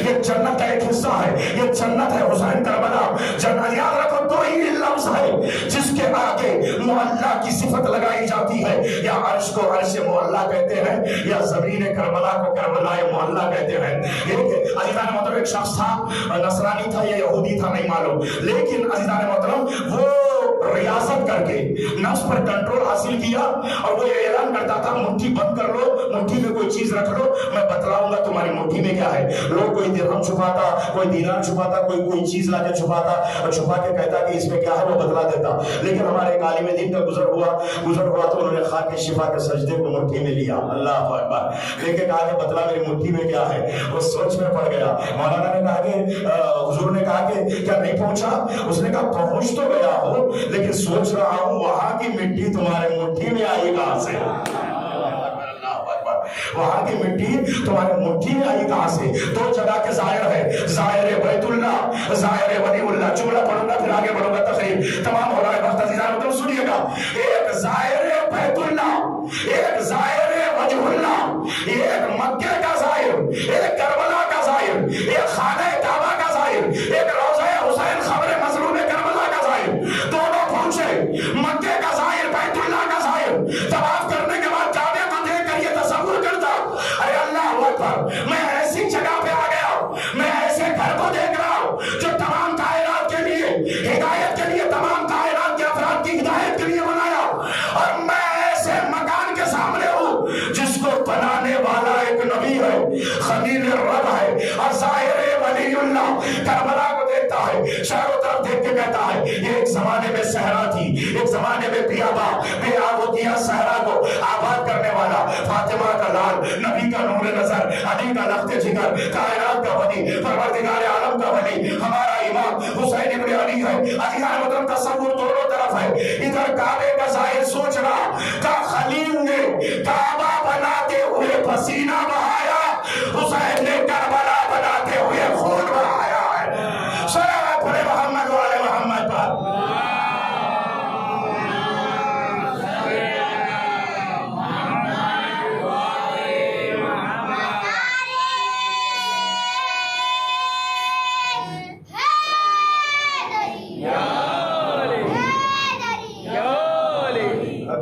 یہ جنت کا ایک حصہ ہے, یہ جنت ہے. حسین کربلا جنت, یاد رکھو 2 ہی لفظ ہے جس کے آگے معلّہ کی صفت لگائی جاتی ہے. یا عرش کو عرش معلّہ کہتے ہیں یا زمین کربلا کو کربلا معلّہ کہتے ہیں. ایک عزیزان محترم ایک شخص تھا, نصرانی تھا یا یہودی تھا نہیں معلوم, لیکن عزیزان محترم وہ ریاضت کر کے نفس پر کنٹرول حاصل کیا اور وہ یہ اعلان کرتا تھا مٹھی بند کر لو, مٹھی میں کوئی چیز رکھ لو, میں بتلاؤں گا تمہاری مٹھی میں کیا ہے. لوگ کوئی درہم چھپاتا, کوئی دینار چھپاتا, کوئی چیز لا کے چھپاتا اور چھپا کے کہتا کہ اس میں کیا ہے, وہ بتلا دیتا. لیکن ہمارے ایک عالم دین کا گزر ہوا تو انہوں نے خاک شفا کے سجدے کو مٹھی میں لیا. اللہ اکبر. لے کے کہا کہ بتلا میری مٹھی میں کیا ہے. وہ سوچ میں پڑ گیا. مولانا نے کہا کہ حضور نے کہا کہ کیا نہیں پہنچا؟ اس نے کہا پہنچ تو گیا ہوں لیکن سوچ رہا ہوں وہاں کی مٹی تمہارے مٹھی میں آئی کہاں سے. وہاں کی مٹی تمہارے مٹھی میں آئی کہاں سے. 2 جگہ کے ظاہر ہے, ظاہر بیت اللہ, ظاہر ولی اللہ. جملہ پڑھوں گا پھر آگے بڑھوں گا, تقریر تمام ہو رہا ہے. وقت عزیزان مطلب سنیے گا, ایک ظاہر بیت اللہ, ایک ظاہر وجہ اللہ, ایک مکہ کا ظاہر, ایک کربلا کا ظاہر, ایک خانہ کعبہ کا ظاہر, ایک روضہ حسین خبر مظلوم کربلا کا ظاہر. دونوں پہنچے, مکہ کا ظاہر بیت اللہ کا ظاہر. طواف کرنے کے بعد کعبے کو دیکھ کر یہ تصور کرتا, ارے اللہ اکبر, میں ایسی جگہ پہ آ گیا, میں ایسے گھر کو دیکھ رہا ہوں جو تمام کائنات کے لیے ہدایت کے لیے, تمام کائنات کے افراد کی ہدایت کے لیے بنایا, اور میں ایسے مکان کے سامنے ہوں جس کو بنانے والا ایک نبی ہے, خلیل رب ہے, اور ظاہر ولی اللہ. کربلا کو دیکھتا ہے, چاروں طرف دیکھ کے کہتا ہے یہ ایک زمانے میں صحرا تھی, ایک زمانے میں بیاباں وہ کیا صحرا کو آباد کرنے والا, فاطمہ کا لال, نبی کا نور نظر, علی کا لخت جگر, کائنات کا ولی, پروردگار عالم کا ولی, ہمارا امام حسین ابن علی ہے. عزیزان محترم تصور دونوں طرف ہے. ادھر کعبے کا ظاہر سوچ رہا کہ خلیل نے کعبہ بناتے ہوئے پسینہ بہایا, حسین نے کربلا بناتے ہوئے خون بہایا ہے. صلوات پڑھے محمد و آل محمد پر.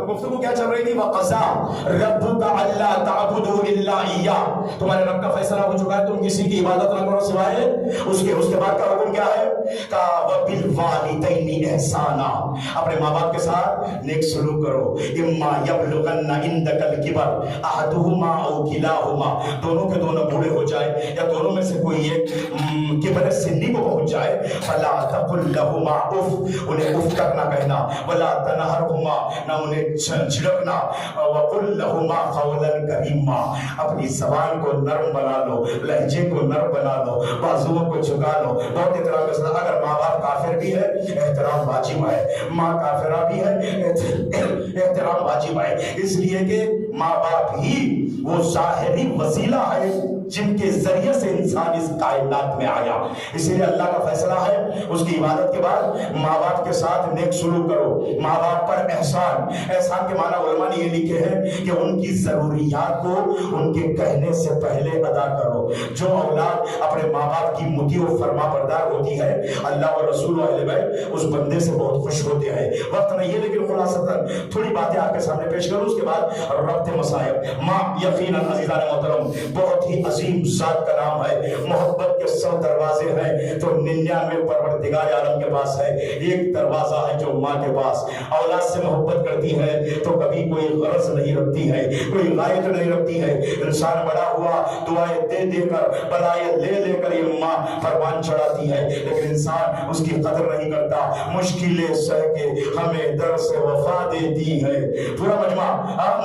گفتگو کیا چل رہی تھی؟ وَقَضَىٰ رَبُّكَ أَلَّا تَعْبُدُوا إِلَّا إِيَّاهُ. تمہارے رب کا فیصلہ ہو چکا ہے, تم کسی کی عبادت نہ کرو سوائے اس کے بعد کا حکم کیا ہے؟ وَبِالْوَالِدَيْنِ إِحْسَانًا. اپنے ماں باپ کے ساتھ نیک سلوک کرو. إِمَّا يَبْلُغَنَّ عِندَكَ الْكِبَرَ أَحَدُهُمَا أَوْ كِلَاهُمَا. دونوں کے دونوں بوڑھے ہو جائے یا دونوں میں سے کوئی ایک کبر سنی کو پہنچ جائے, فَلَا تَقُلْ لَهُمَا أُفٍّ. انہیں اف تک نہ کہنا, وَلَا تَنْهَرْهُمَا, نہ انہیں جھڑکنا, وَقُلْ لَهُمَا قَوْلًا كَرِيمًا. اپنی زبان کو نرم بنا لو, لہجے کو نرم بنا لو, بازوؤں کو جھکا لو. بہت احترام کے ساتھ, اگر ماں باپ کافر بھی ہے احترام واجب ہے, ماں کافرہ بھی ہے احترام واجب ہے. اس لیے کہ ماں باپ ہی وہ ظاہری وسیلہ ہے جن کے ذریعے سے انسان اس کائنات میں آیا. اسی لیے اللہ کا فیصلہ ہے اس کی عبادت کے بعد ماں باپ کے ساتھ نیک سلوک کرو. ماں باپ پر احسان. احسان کے معنی علماء نے یہ لکھے ہیں کہ ان کی ضروریات کو ان کے کہنے سے پہلے ادا کرو. جو اولاد اپنے ماں باپ کی مطیع و فرما بردار ہوتی ہے اللہ و رسول و اہل بیت اس بندے سے بہت خوش ہوتے ہیں. وقت نہیں ہے لیکن خلاصتاً تھوڑی باتیں آپ کے سامنے پیش کروں, اس کے بعد ربط مسائل. ماں یقیناً عزیزان محترم بہت ہی عظیم ذات کا نام ہے. محبت کے 100 دروازے ہیں تو 99 پروردگار عالم کے پاس ہے. ایک دروازہ ہے جو ماں کے پاس. اولاد سے محبت کرتی ہے تو کبھی کوئی غرض نہیں رکھتی ہے, کوئی غائط نہیں رکھتی ہے. انسان بڑا ہوا دعائیں دے دے کر بلائیں لے لے کر یہ ماں پروان چڑھاتی ہے, لیکن انسان اس کی قدر نہیں کرتا. مشکلیں سہ کے ہمیں در سے وفا دیتی ہے. پورا مجمع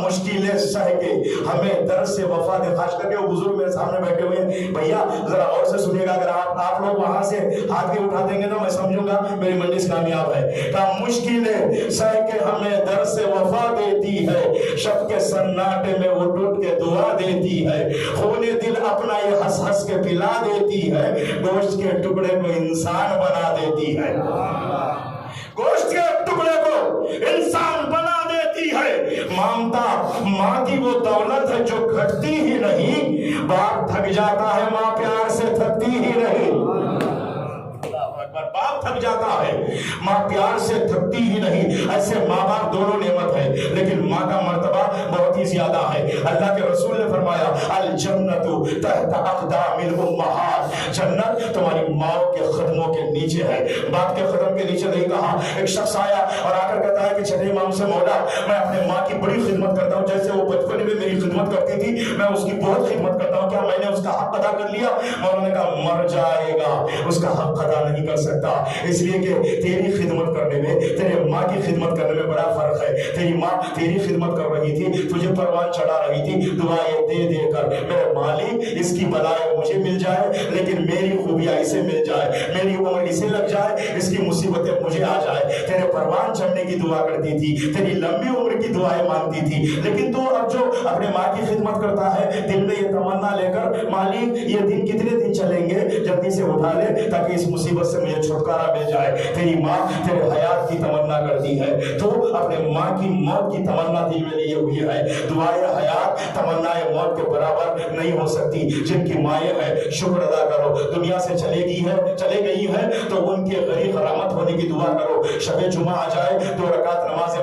مشکلیں سہ کے ہمیں در سے وفا دے. خاص کر کے وہ بزرگ میرے سامنے بیٹھے ہوئے ہیں, بھیا ذرا اور سے سنیے گا. اگر آپ لوگ وہاں سے ہاتھ کے اٹھا دیں گے نا میں سمجھوں گا میری منڈس کامیاب ہے. کہا مشکلیں سہ کے ہمیں در سے وفا دیتی ہے, شب کے سناٹے میں وہ ٹوٹ کے دعا دیتی ہے. خونے دل اپنا یہ ہنس ہنس کے پلا دیتی ہے, گوشت کے ٹکڑے کو انسان بنا دیتی ہے. گوشت کے ٹکڑے کو انسان بنا دیتی ہے. مامتا ماں کی وہ دولت ہے جو گھٹتی ہی نہیں. باپ تھک جاتا ہے ماں پیار سے تھکتی ہی نہیں. باپ تھک جاتا ہے ماں پیار سے تھکتی ہی نہیں. ایسے ماں باپ دونوں نعمت ہے لیکن ماں کا مرتبہ بہت ہی زیادہ ہے. اللہ کے رسول نے فرمایا الجنت تحت اقدام الامہات, جنت تمہاری ماں کے قدموں کے نیچے ہے. باپ کے قدم کے نیچے نہیں کہا. ایک شخص آیا اور آ کر کہتا ہے کہ چھٹے امام سے مولا میں اپنے ماں کی بڑی خدمت کرتا ہوں, جیسے وہ بچپن میں میری خدمت کرتی تھی میں اس کی بہت خدمت کرتا ہوں, کیا میں نے اس کا حق ادا کر لیا؟ مولا نے کہا مر جائے گا, اس کا حق ادا نہیں کر سکتا, اس لیے کہ تیری خدمت کرنے میں تیرے ماں کی خدمت کرنے میں بڑا فرق ہے. تیری ماں تیری خدمت کر رہی تھی, تجھے پروان چڑھا رہی تھی دعائیں دے دے کر, میرے مالک اس کی بلائیں مجھے مل جائے لیکن میری خوبیاں اسے مل جائے, میری عمر اسے لگ جائے, اس کی مصیبتیں مجھے آ جائے. تیرے پروان چڑھنے کی دعا کرتی تھی, تیری لمبی عمر کی دعائیں مانگتی تھی, لیکن تو اب جو اپنے ماں کی خدمت کرتا ہے دل میں یہ تمنا لے کر مالک یہ دن کتنے دن چلیں گے, جلدی سے اٹھا لے تاکہ اس مصیبت سے مجھے چھٹکارا مل جائے. تیری ماں تیرے حیات کی تمنا کرتی ہے, تو اپنے ماں کی موت کی تمنا دل میں لیے ہوئی ہے. دعائے حیات تمنا موت کے برابر نہیں ہو سکتی. جن کی مائیں ہے شکر ادا کرو, دنیا سے چلے گئی ہے تو ان کے غریب رحمت ہونے کی دعا کرو. شب جمعہ آ جائے 2 رکعت نماز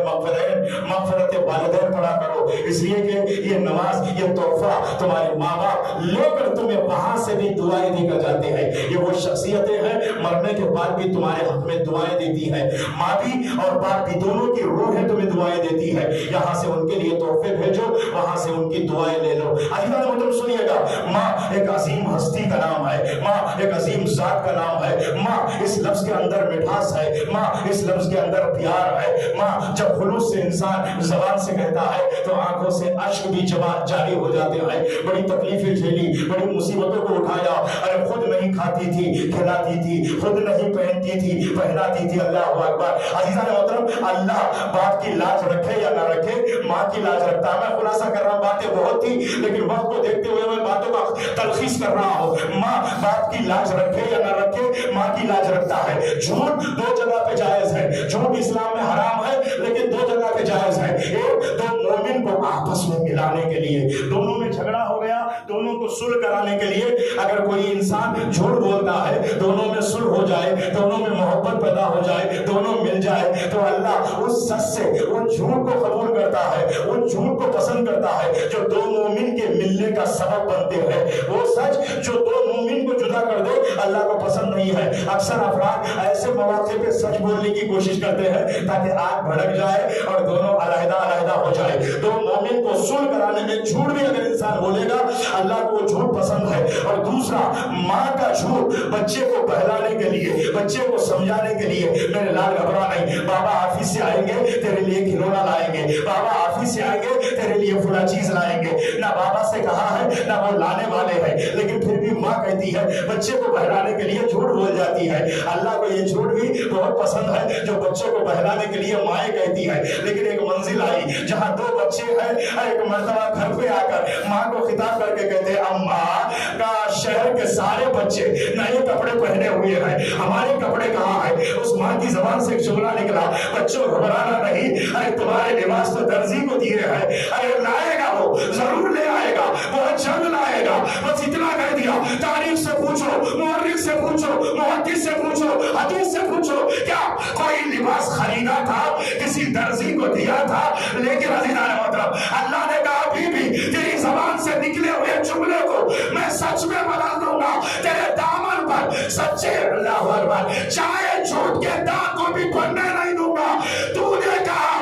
مغفرت والدین پڑھا کرو, اس لیے کہ یہ نماز یہ تحفہ تمہارے ماں باپ لے کر تمہیں وہاں سے بھی دعائیں دے کر جاتے ہیں. یہ وہ شخصیتیں ہیں مرنے کے بعد بھی تمہارے حق میں دعائیں دیتی ہے. ماں بھی اور باپ بھی دونوں کی روحیں تمہیں دعائیں دیتی ہے. یہاں سے ان کے لیے تحفے بھیجو, وہاں سے ان کی دعائیں لے لو. عزیزان محترم سنیے گا, ماں ایک عظیم ہستی کا نام ہے, ماں ایک عظیم ذات کا نام ہے. ماں اس لفظ کے اندر مٹھاس ہے, ماں اس لفظ کے اندر پیار ہے. ماں جب خلوص سے انسان زبان سے کہتا ہے تو آنکھوں سے اشک بھی جاری ہو جاتے ہیں. بڑی تکلیفیں جھیلی, بڑی مصیبتوں کو اٹھایا, ارے خود نہیں کھاتی تھی کھلاتی تھی, خود نہیں پہنتی تھی پہناتی تھی. اللہ اکبر. عزیزان محترم اللہ باپ کی لاج رکھے یا نہ رکھے ماں کی لاج رکھتا ہے. میں خلاصہ کر رہا ہوں, باتیں بہت تھی لیکن وقت کو دیکھتے ہوئے میں باتوں کا تلخیص کر رہا ہوں. ماں باپ کی لاج رکھے یا نہ رکھے ماں کی لاج رکھتا ہے. جھوٹ 2 جگہ پہ جائز ہے, جھوٹ اسلام میں حرام ہے لیکن 2 جگہ پہ جائز ہے. ایک تو مومن کو آپس میں ملانے کے لیے, دونوں میں جھگڑا ہو گیا دونوں کو صلح کرانے کے لیے اگر کوئی انسان جھوٹ بولتا ہے دونوں میں صلح ہو جائے, دونوں میں محبت پیدا ہو جائے, دونوں مل جائے تو اللہ اس سچ سے اس جھوٹ کو قبول کرتا ہے, اس جھوٹ کو پسند کرتا ہے جو 2 مومن کے ملنے کا سبب بنتے ہیں. وہ سچ جو 2 مومن کو جدا کر دے اللہ کو پسند نہیں ہے. اکثر افراد ایسے مواقع پہ سچ بولنے کی کوشش کرتے ہیں تاکہ آگ بھڑک جائے اور دونوں علیحدہ ہو جائے. 2 مومن کو صلح کرانے میں جھوٹ بھی اگر انسان بولے گا اللہ کو وہ جھوٹ پسند ہے. اور دوسرا ماں کا جھوٹ بچے کو بہلانے کے لیے, بچے کو سمجھانے کے لیے, میرے لال گھبرا نہیں, بابا آفس سے آئیں گے تیرے لیے کھلونا لائیں گے, بابا آفس سے آئیں گے تیرے لیے فلاں چیز لائیں گے. نہ بابا سے کہا ہے نہ وہ لانے والے ہیں, لیکن پھر بھی ماں کہتی ہے, بچے کو بہلانے کے لیے جھوٹ بول جاتی ہے. اللہ کو یہ جھوٹ بھی بہت پسند ہے جو بچے کو بہلانے کے لیے مائیں کہتی ہے. لیکن ایک منزل آئی جہاں 2 بچے ہیں, ایک مرتبہ گھر پہ آ کر ماں کو خطاب کر کے کہتے, اماں کا شہر کے سارے بچے نئے کپڑے پہنے ہوئے ہیں, ہمارے کپڑے کہاں ہیں؟ اس ماں کی زبان سے ایک جملہ نکلا, بچوں گھبرانا نہیں, ارے تمہارے لباس تو درزی کو دیے ہیں, ارے لائے گا وہ, ضرور لے آئے گا, بہت جلد لائے گا. بس اتنا کہہ دیا. تاریخ سے پوچھو, مورخ سے پوچھو, محدث سے پوچھو, حدیث سے پوچھو, کیا کوئی لباس خریدا تھا, کسی درزی کو دیا تھا؟ لیکن عزیزان محترم, اللہ نے کہا ابھی بھی تیری زبان سے نکلے ہوئے جملے کو میں سچ میں بدل دوں گا, تیرے دامن پر سچے, اللہ اکبر, چاہے جھوٹ کے داغ کو بھی بننے نہیں دوں گا. تو نے کہا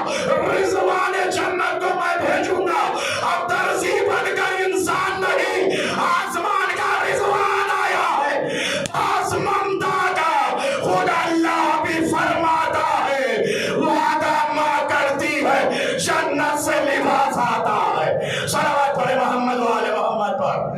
رضوان جنت کو میں بھیجوں گا, اب درزی بن کر انسان نہیں, آسمان کا رضوان آیا ہے, آسمندہ کا خود اللہ بھی فرماتا ہے, وعدہ ماں کرتی ہے, جنت سے لباس آتا ہے. صلوات پڑھے محمد و آل محمد پر.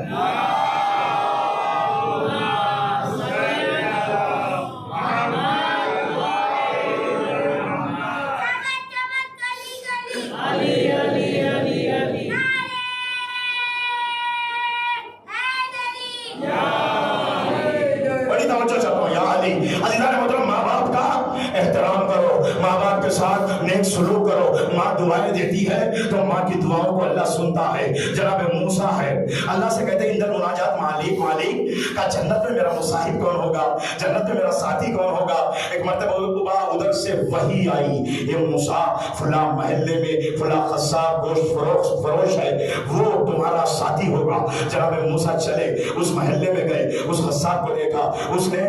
احترام کرو, ماں باپ کے ساتھ نیک سلوک کرو. ماں دعائیں دیتی ہے تو ماں کی دعاؤں کو اللہ سنتا ہے. جناب موسیٰ ہے, اللہ سے کہتے ہیں اندر مناجات, مالک مالک کا جنت میں میرا مصاحب کون ہوگا, جنت میں میرا ساتھی کون ہوگا. ایک مرتبہ ادھر سے وحی آئی, یہ موسیٰ فلاں محلے میں فلاں قصاب گوشت فروش ہے, وہ تمہارا ساتھی ہوگا. جناب موسیٰ چلے, اس محلے میں گئے, اس قصاب کو دیکھا, اس نے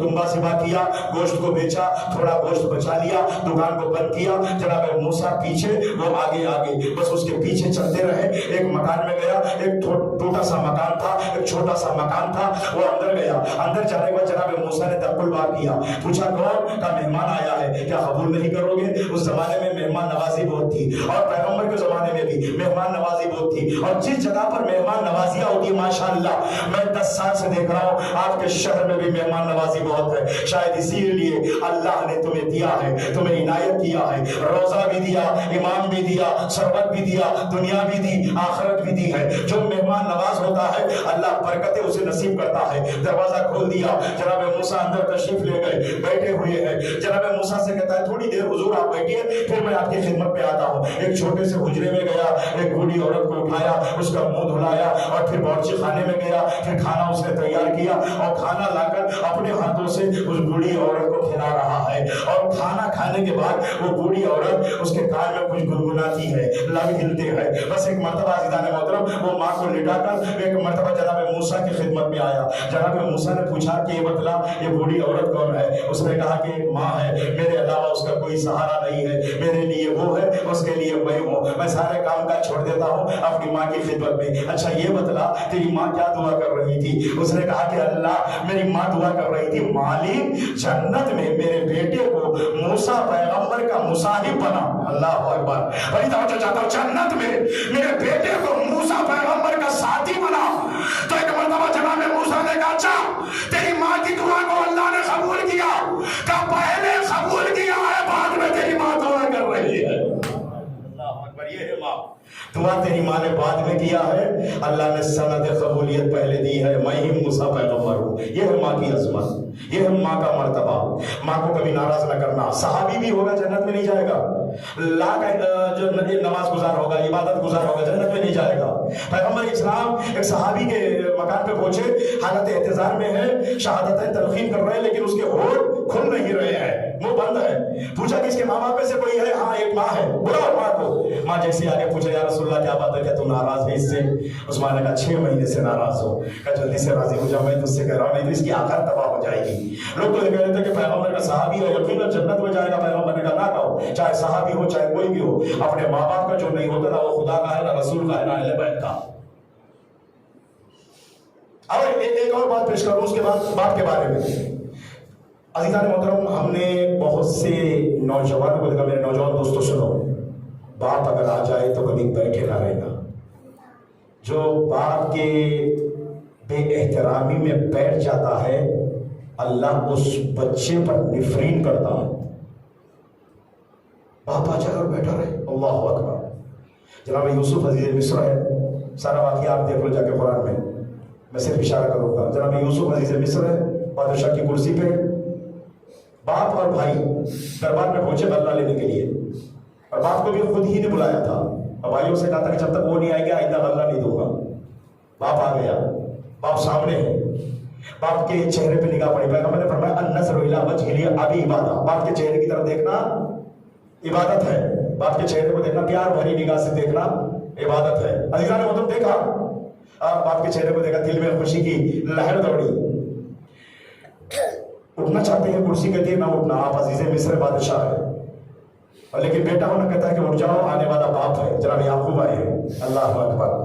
دمبا ذبح کیا, گوشت کو بیچا, تھوڑا گوشت بچا لیا, دکان کو بند کیا. جناب موسیٰ پیچھے, وہ آگے آگے, بس اس کے پیچھے چلتے رہے. ایک مکان میں گیا, ایک ٹوٹا سا مکان تھا, ایک چھوٹا سا مکان تھا, وہ اندر گیا. اندر جانے کے بعد جناب موسیٰ نے دق الباب کیا, پوچھا کون؟ کا مہمان آیا ہے, کیا قبول نہیں کرو گے؟ اس زمانے میں مہمان نوازی بہت تھی, اور پیغمبر کے زمانے میں بھی مہمان نوازی بہت تھی. اور جس جگہ پر مہمان نوازیاں ہوتی, ماشاءاللہ میں 10 سال سے دیکھ رہا ہوں آپ کے شہر میں بھی مہمان نوازی بہت ہے. شاید اسی لیے اللہ نے تمہیں دیا ہے, تمہیں عنایت کیا ہے, روزہ بھی دیا, امام بھی دیا, شربت بھی دیا, دنیا بھی دی, آخرت بھی دی ہے. جو مہمان نواز ہوتا ہے اللہ برکتیں اسے نصیب کرتا ہے. دروازہ کھول دیا, جناب موسیٰ اندر تشریف لے گئے, بیٹھے ہوئے ہیں. جناب موسیٰ سے کہتا ہے تھوڑی دیر حضور آپ بیٹھیے, پھر میں آپ کی خدمت پہ آتا ہوں. ایک چھوٹے سے حجرے میں گیا, ایک بوڑھی عورت کو اٹھایا, اس کا منہ دھلایا, اور پھر باورچی خانے میں گیا, پھر کھانا اس نے تیار کیا, اور کھانا لا کر اپنے ہاتھوں سے اس بوڑھی عورت کو کھلا رہا ہے. اور کھانا کھانے کے بعد وہ بوڑھی عورت اس کے کان میں کچھ گنگناتی ہے, لب ہلتے ہیں. بس ایک مرتبہ عزیزان محترم وہ ماں کو لٹا کر ایک مرتبہ جناب موسیٰ کی خدمت میں آیا. جناب موسیٰ نے پوچھا کہ یہ بتلا یہ بوڑھی عورت کون ہے؟ اس نے کہا کہ ایک ماں ہے, میرے علاوہ اس کا کوئی سہارا نہیں ہے, میرے لیے وہ ہے, اس کے لیے میں ہوں, میں سارے کام کا چھوڑ دیتا ہوں اپنی ماں کی خدمت میں. اچھا یہ بتلا تیری ماں کیا دعا کر رہی تھی؟ اس نے کہا کہ اللہ میری ماں دعا کر رہی تھی مالک جنت میں میرے بیٹے کو موسیٰ پیغمبر کا مصاحب بنا. اللہ اکبر, بڑی توجہ چاہتا ہوں, جنت میں میرے بیٹے کو موسیٰ پیغمبر کا ساتھی بنا. تو ایک مرتبہ جناب موسیٰ نے کہا اچھا تیری ماں کی دعا کو اللہ نے قبول کیا, کہ پہلے قبول کیا ہے بعد میں تیری ماں دعا کر رہی ہے. اللہ اکبر, یہ ہے ماں, دعا تیری ماں نے بعد میں کیا ہے, اللہ نے سند قبولیت پہلے دی ہے, میں ہی موسیٰ پیغمبر ہوں. یہ ہے ماں کی عظمت, یہ ہے ماں کا مرتبہ. ماں کو کبھی ناراض نہ کرنا. صحابی بھی ہوگا جنت میں نہیں جائے گا, جو نماز گزار ہوگا, عبادت گزار ہوگا, جنت میں نہیں جائے گا. پیغمبر اسلام ایک صحابی کے مکان پہ پہنچے, حالت احتضار میں ہے, شہادتیں تلقین کر رہے ہیں, لیکن اس کے ہونٹ کھل نہیں رہے ہیں, منہ بند ہے. پوچھا کہ اس کے ماں باپ میں سے کوئی ہے؟ ہاں ایک ماں ہے. بلاؤ ماں کو. ماں جیسے آگے پوچھا یا رسول اللہ کیا بات ہے, کیا تم ناراض ہے اس سے؟ اس ماں نے کہا 6 مہینے سے ناراض ہو. کہا جلدی سے راضی ہو جا, میں تجھ سے کہہ رہا ہوں, نہیں تو اس کی آخرت تباہ ہو جائے گی. لوگ تو یہ کہہ رہے تھے کہ پیغمبر کا صحابی ہے یقیناً جنت میں جائے گا. پیغمبر نے کہا نہ کہو, چاہے صحابی ہو چاہے کوئی بھی ہو, اپنے ماں باپ کا جو نہیں ہوتا نہ وہ خدا کا ہے, نہ رسول کا ہے, نہ اہل بیت کا. اور ایک اور بات پیش کروں اس کے بعد بات کے بارے میں. عزیزان محترم, ہم نے بہت سے نوجوانوں کو دیکھا, میرے نوجوان دوستوں سنو, باپ اگر آ جائے تو کبھی بیٹھے نہ رہنا. جو باپ کے بے احترامی میں بیٹھ جاتا ہے اللہ اس بچے پر نفرین کرتا ہے. باپ آ جائے اور بیٹھا رہے. اللہ اکبر. جناب یوسف عزیز مصر ہے, سارا واقعہ آپ دیکھ لو جا کے قرآن میں صرف اشارہ کروں گا. جناب یوسف عزیز مصر ہے, بادشاہ کی کرسی پہ, باپ اور بھائی دربار میں پہنچے غلہ لینے کے لیے, اور باپ کو بھی خود ہی نے بلایا تھا, اور بھائیوں سے کہا تھا کہ جب تک وہ نہیں آئے گا آئندہ غلہ نہیں دوں گا. باپ آ گیا, باپ سامنے ہے, باپ کے چہرے پہ نگاہ پڑی. پیغمبر نے فرمایا النظر الی وجهه ابی عبادہ. باپ کے چہرے کی طرف دیکھنا عبادت ہے. باپ کے چہرے کو دیکھنا, پیار بھری نگاہ سے دیکھنا عبادت ہے. عزیزان نے مطلب دیکھا, باپ کے چہرے کو دیکھا, دل میں خوشی کی لہر دوڑی. اٹھنا چاہتے ہیں, کرسی کہتی ہے نہ اٹھنا, آپ عزیز مصر بادشاہ ہے, اور لیکن بیٹا ہونا کہتا ہے کہ اٹھ جاؤ, آنے والا باپ ہے. جناب یعقوب آئے ہیں. اللہ اکبر.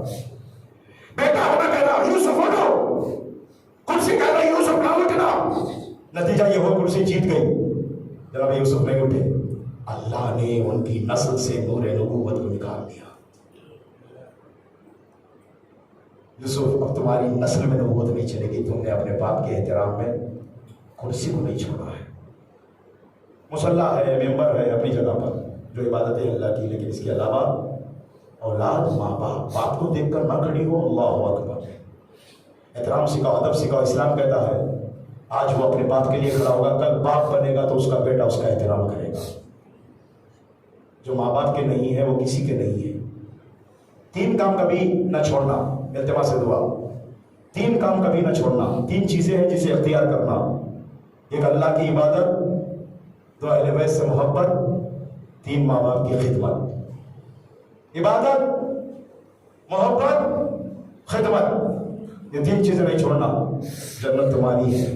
بیٹا ہونا کہہ رہا یوسف اٹھو, کرسی کہہ رہا یوسف نہ اٹھنا. نتیجہ یہ ہوا کرسی جیت گئی. جناب یوسف نہیں اٹھے. اللہ نے ان کی نسل سے نور نبوت کو نکال دیا. یوسف اب تمہاری نسل میں نبوت نہیں چلے گی, تم نے اپنے باپ کے احترام میں کرسی کو نہیں چھوڑا ہے. مصلی ہے, ممبر ہے اپنی جگہ پر جو عبادت ہے اللہ کی, لیکن اس کے علاوہ اولاد ماں باپ کو دیکھ کر نہ کھڑی ہو. اللہ اکبر. احترام سکھاؤ, ادب سکھاؤ. اسلام کہتا ہے آج وہ اپنے باپ کے لیے کھڑا ہوگا, کل باپ بنے گا تو اس کا بیٹا اس کا احترام کرے گا. جو ماں باپ کے نہیں ہے وہ کسی کے نہیں ہے. 3 کام کبھی نہ چھوڑنا, التماس سے دعا, 3 کام کبھی نہ چھوڑنا. 3 چیزیں ہیں جسے اختیار کرنا. ایک اللہ کی عبادت, 2 اہل بیت سے محبت, 3 ماں باپ کی خدمت. عبادت, محبت, خدمت, یہ 3 چیزیں نہیں چھوڑنا. جنت تمہاری ہے,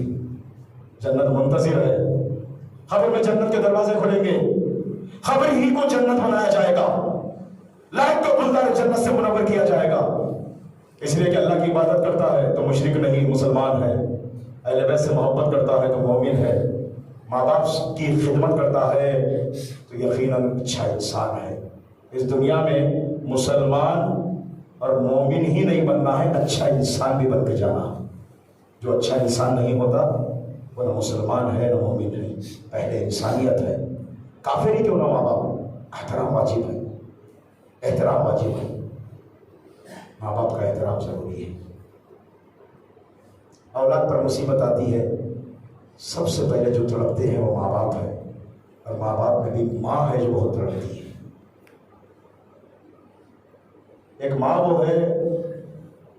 جنت منتظر ہے. قبر میں جنت کے دروازے کھلیں گے, قبر ہی کو جنت بنایا جائے گا, لائق کو گلزار جنت سے منور کیا جائے گا. اس لیے کہ اللہ کی عبادت کرتا ہے تو مشرک نہیں, مسلمان ہے. اہل بیت سے محبت کرتا ہے تو مومن ہے. ماں باپ کی خدمت کرتا ہے تو یقیناً اچھا انسان ہے. اس دنیا میں مسلمان اور مومن ہی نہیں بننا ہے, اچھا انسان بھی بن کے جانا. جو اچھا انسان نہیں ہوتا وہ نہ مسلمان ہے نہ مومن ہے. پہلے انسانیت ہے. کافر ہی کیوں نہ ماں باپ, احترام واجب ہے, احترام واجب ہے. ماں باپ کا احترام ضروری ہے. اولاد پر مصیبت آتی ہے, سب سے پہلے جو تڑپتے ہیں وہ ماں باپ ہے, اور ماں باپ میں بھی ماں ہے جو بہت تڑپتی ہے. ایک ماں وہ ہے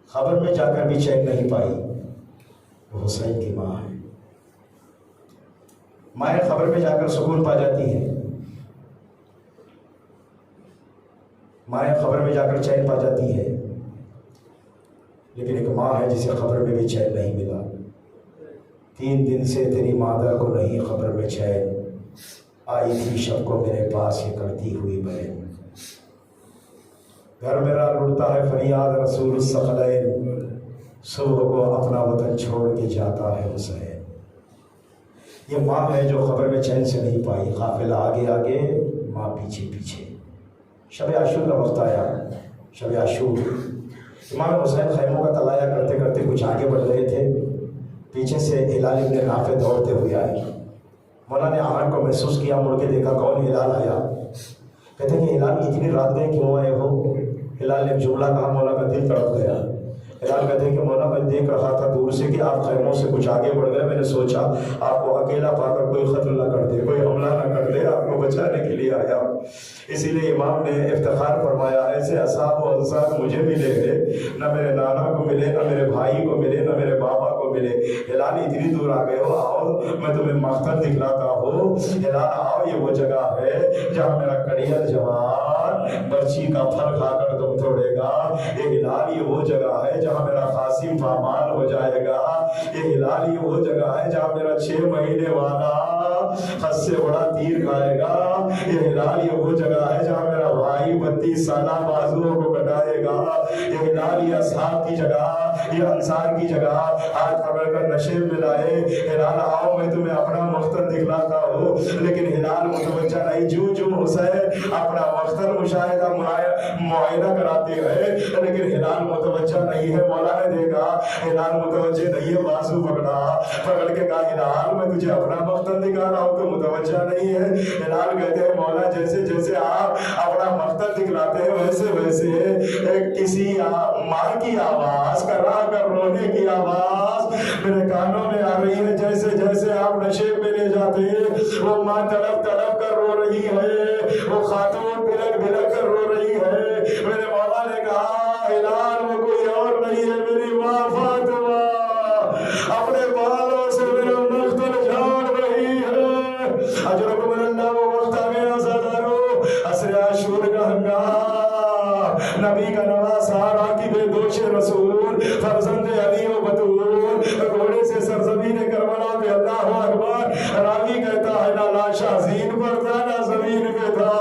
خبر میں جا کر بھی چین نہیں پائی, وہ حسین کی ماں ہے. مائیں خبر میں جا کر سکون پا جاتی ہیں, مائیں خبر میں جا کر چین پا جاتی ہے, لیکن ایک ماں ہے جسے خبر میں بھی چین نہیں ملا. 3 دن سے تیری مادر کو نہیں خبر میں چین, آئی تھی شب کو میرے پاس یہ کرتی ہوئی بہن. گھر میرا لڑتا ہے فریاد رسول الثقلین, صبح کو اپنا وطن چھوڑ کے جاتا ہے حسین. یہ ماں ہے جو خبر میں چین سے نہیں پائی, قافلہ آگے آگے ماں پیچھے پیچھے. شب عاشور کا وقت آیا, شب عاشور. امام حسین خیموں کا تلایا کرتے کرتے کچھ آگے بڑھ رہے تھے, پیچھے سے ہلال ابن رافع دوڑتے ہوئے آئے. مولا نے آہٹ کو محسوس کیا, مڑ کے دیکھا کون ہلال آیا. کہتے ہیں کہ ہلال اتنی رات میں کیوں آئے ہو؟ ہلال نے جملہ کہا, مولا کا دل تڑپ گیا. ہلال کہتے ہیں کہ مولا میں دیکھ رہا تھا دور سے کہ آپ خیموں سے کچھ آگے بڑھ گئے, میں نے سوچا آپ کو اکیلا پا کر کوئی قتل نہ کر دے, کوئی حملہ نہ کر دے, آپ کو بچانے کے لیے آیا. اسی لیے امام نے افتخار فرمایا ایسے اصحاب و انصار مجھے ملے ہیں, نہ میرے نانا کو ملے, نہ میرے بھائی کو ملے, نہ میرے بابا کو ملے. ہلال اتنی دور آ گئے ہو, آؤ میں تمہیں مختر دکھلاتا ہوں. ہلال آؤ, یہ وہ جگہ ہے جہاں میرا کڑیل جوان برچی کا پھل کھا کر دم توڑے گا. یہ ہلال یہ وہ جگہ ہے جہاں میرا قاسم پامال ہو جائے گا. یہ ہلال یہ وہ جگہ ہے جہاں میرا 6 مہینے والا حد سے بڑا تیر کھائے گا. یہ ہلال یہ وہ جگہ ہے جہاں میرا بھائی 32 سالہ بازوؤں کو کٹائے دے گا یہ ہلال یہ اصحاب کی جگہ یہ انصار کی جگہ ہاتھ پکڑ کر نشیب میں لائے ہلال آؤ میں تمہیں اپنا مختل دکھلاتا ہوں لیکن ہلال متوجہ نہیں جو حسین اپنا مختل مشاہدہ معائنہ کراتے ہیں لیکن ہلال متوجہ نہیں ہے مولا نے دیکھا ہلال متوجہ نہیں ہے بازو پکڑ کے کہا ہلال میں تجھے اپنا مختل دکھا رہا ہوں تو متوجہ نہیں ہے ہلال کہتے ہیں مولا جیسے جیسے آپ اپنا مختل دکھلاتے ہیں ویسے ویسے کسی ماں کی آواز کرا کر رونے کی آواز میرے کانوں میں آ رہی ہے جیسے جیسے آپ نشے میں لے جاتے ہیں وہ ماں تڑپ تڑپ کر رو رہی ہے وہ خاتون بلک بلک کر رو رہی ہے میرے مولا نے کہا ہلال وہ کوئی اور نہیں ہے میری ماں فاطمہ اپنے بالوں سے میرا مختل جھاڑ رہی ہے اجرکم اللہ وہ وقت آ گیا سردارو عصر عاشور کا ہنگام نبی کا نواسا راکب دوش رسول فرزند علی و بطول گھوڑے سے سرزمین کربلا پہ اللہ اکبر راوی کہتا ہے نہ لاشا زین پر تھا نہ زمین پہ تھا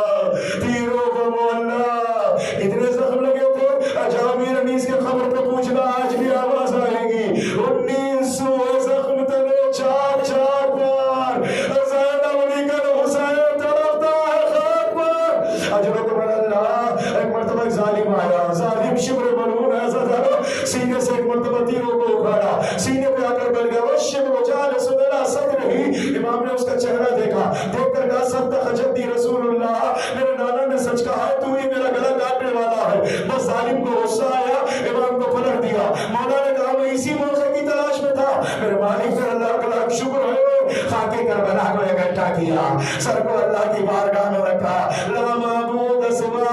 تیروں کو مولا اتنے زخم لگے تھے جامعہ انیس کے خبر پہ پوچھنا آج بھی آواز آئے گی 1900 زخم تلے چار چار بار زینب علی کا حسین تڑپتا ہے خاک پر اجرکم اللہ ایک مرتبہ ایک ظالم آیا ظالم شبر ملعون ایسا تھا سینے سے ایک مرتبہ تیروں کو اکھاڑا سینے پہ آ کر گل گیا وہ شبر جالس دلا صدر ہی امام نے اس کا چہرہ دیکھا دیکھ کر کہا صدق حجتی رسول اللہ میرے نانا نے سچ کہا ہے تو ہی میرا گلا کاٹنے والا ہے بس ظالم کو غصہ آیا امام کو پلٹ دیا مولا نے کہا میں اسی موقع کی تلاش میں تھا میرے مالک پر اللہ کا لاکھ شکر ہے خاک کربلا کو اکٹھا کیا سر کو اللہ کی بارگاہ میں رکھا لا معبود سوا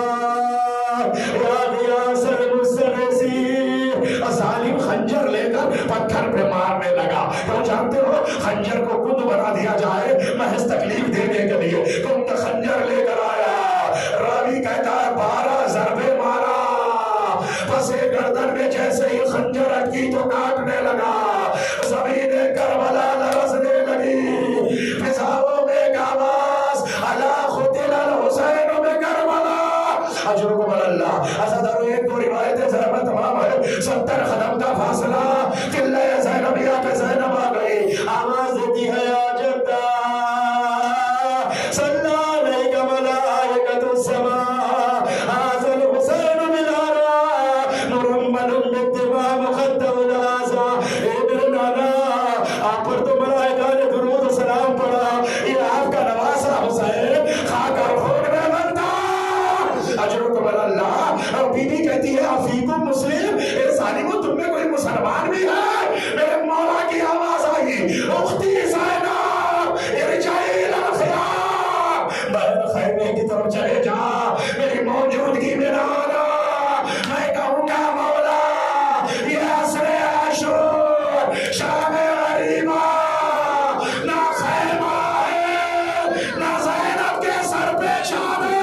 یا غیاث المستغیثین ظالم خنجر لے کر پتھر پہ مارنے لگا تو جانتے ہو خنجر کو کند بنا دیا جائے محض تکلیف دینے کے لیے کند خنجر لے کر آیا راوی کہتا ہے 12 ضربے مارا پسے گردن میں جیسے ہی خنجر اٹکی تو کاٹنے لگا زمین کربلا لرزنے لگی فضاؤں میں ایک آواز الا قتل الحسین میں کربلا اجرکم اللہ ازادارو ایک دو روایتیں ذرا تمام ہے 70 قدم کا فاصلہ قلعہ زینبیہ پہ زینب آ گئی آواز دیتی ہے یا جدہ صلی علیک ملائکۃ السماء هذا الحسین ملارا مرمل بالدماء مخدم العزا اے میرے نانا آپ پر تو ملائکہ نے درود و سلام پڑھا یہ آپ کا نواسا حسین خاک اور خون میں بنتا اجرکم اللہ بی بی کہتی ہے افیکم مسلم اے ظالمو تم میں کوئی مسلمان بھی ہے میرے مولا کی آواز آئی اختی زینب ارجعی الی الخیام بہن خیمے کی طرف چلے جا میری موجودگی میں نہ آنا میں کہوں گا مولا یہ عصر عاشور شام غریبہ نہ خیمہ ہے نہ زینب کے سر پہ چادر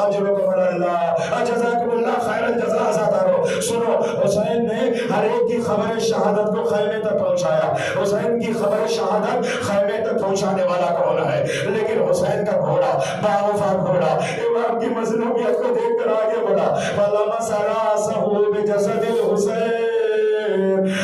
اجرکم اللہ جزاکم اللہ خیر الجزا ازادارو سنو حسین نے ہر ایک کی خبر شہادت کو خیمے تک پہنچایا حسین کی خبر شہادت خیمے تک پہنچانے والا کون ہے لیکن حسین کا گھوڑا باوفا گھوڑا امام کی مظلومیت کو دیکھ کر آگے بڑھا فَلَمَا سَرَاسَهُ بِجَسَدِ الْحُسَيْنِ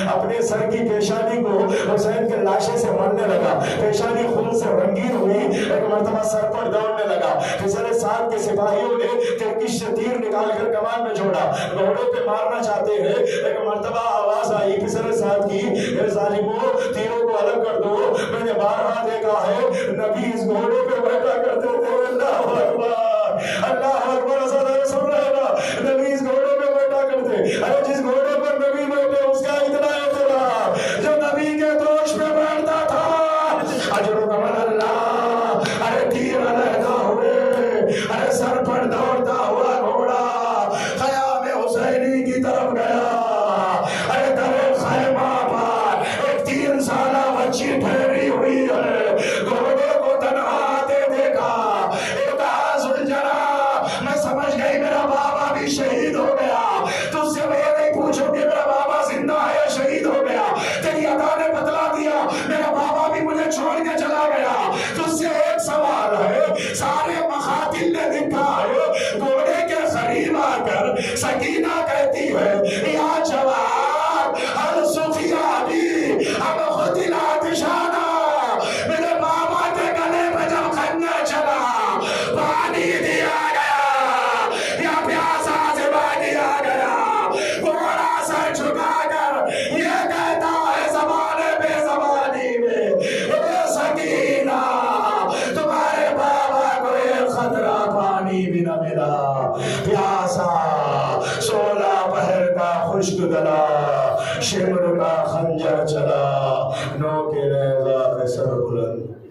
اپنے سر کی پیشانی کو حسین کے لاشے سے مارنے لگا پیشانی خون سے رنگین ہوئی ایک مرتبہ سر پر دوڑنے لگا پھر ساتھ کے سپاہیوں نے ترکش سے تیر نکال کر کمان میں جوڑا گھوڑے پہ مارنا چاہتے ہیں ایک مرتبہ آواز آئی پھر ساتھ کی اے ظالموں تیروں کو الگ کر دو میں نے بارہا دیکھا ہے نبی اس گھوڑے پہ بیٹھا کرتے تھے اللہ اکبر ازادہ سن رہے نا نبی اس گھوڑے پہ بیٹھا کرتے ارے جس گھوڑے پر نبی بیٹھے اس کا اتنا احترام جو نبی کے دوش پہ بیٹھتا تھا اجرکم اللہ ارے تیر علیحدہ ہوئے ارے سر پر دوڑتا ہوا گھوڑا خیام حسینی کی طرف گیا ارے در خیمہ پر ایک 3 سالہ بچی ٹھہری ہوئی ہے گھوڑے کو تنہا آتے دیکھا ایک آزل جنا میں سمجھ گئی میرا بابا بھی شہید ہو گیا تجھ سے میں یہ نہیں پوچھوں کہ میرا بابا زندہ ہے یا شہید ہو گیا تیری عطا نے بتلا دیا میرا بابا بھی مجھے چھوڑ کے چلا گیا تجھ سے ایک سوال ہے سارے مخاطب نے لکھا ہے گھوڑے کے قریب آ کر سکینہ گلا پیاسا 16 پہر کا خشک گلا شمر کا خنجر چلا نو کے نیزہ پہ سر بلند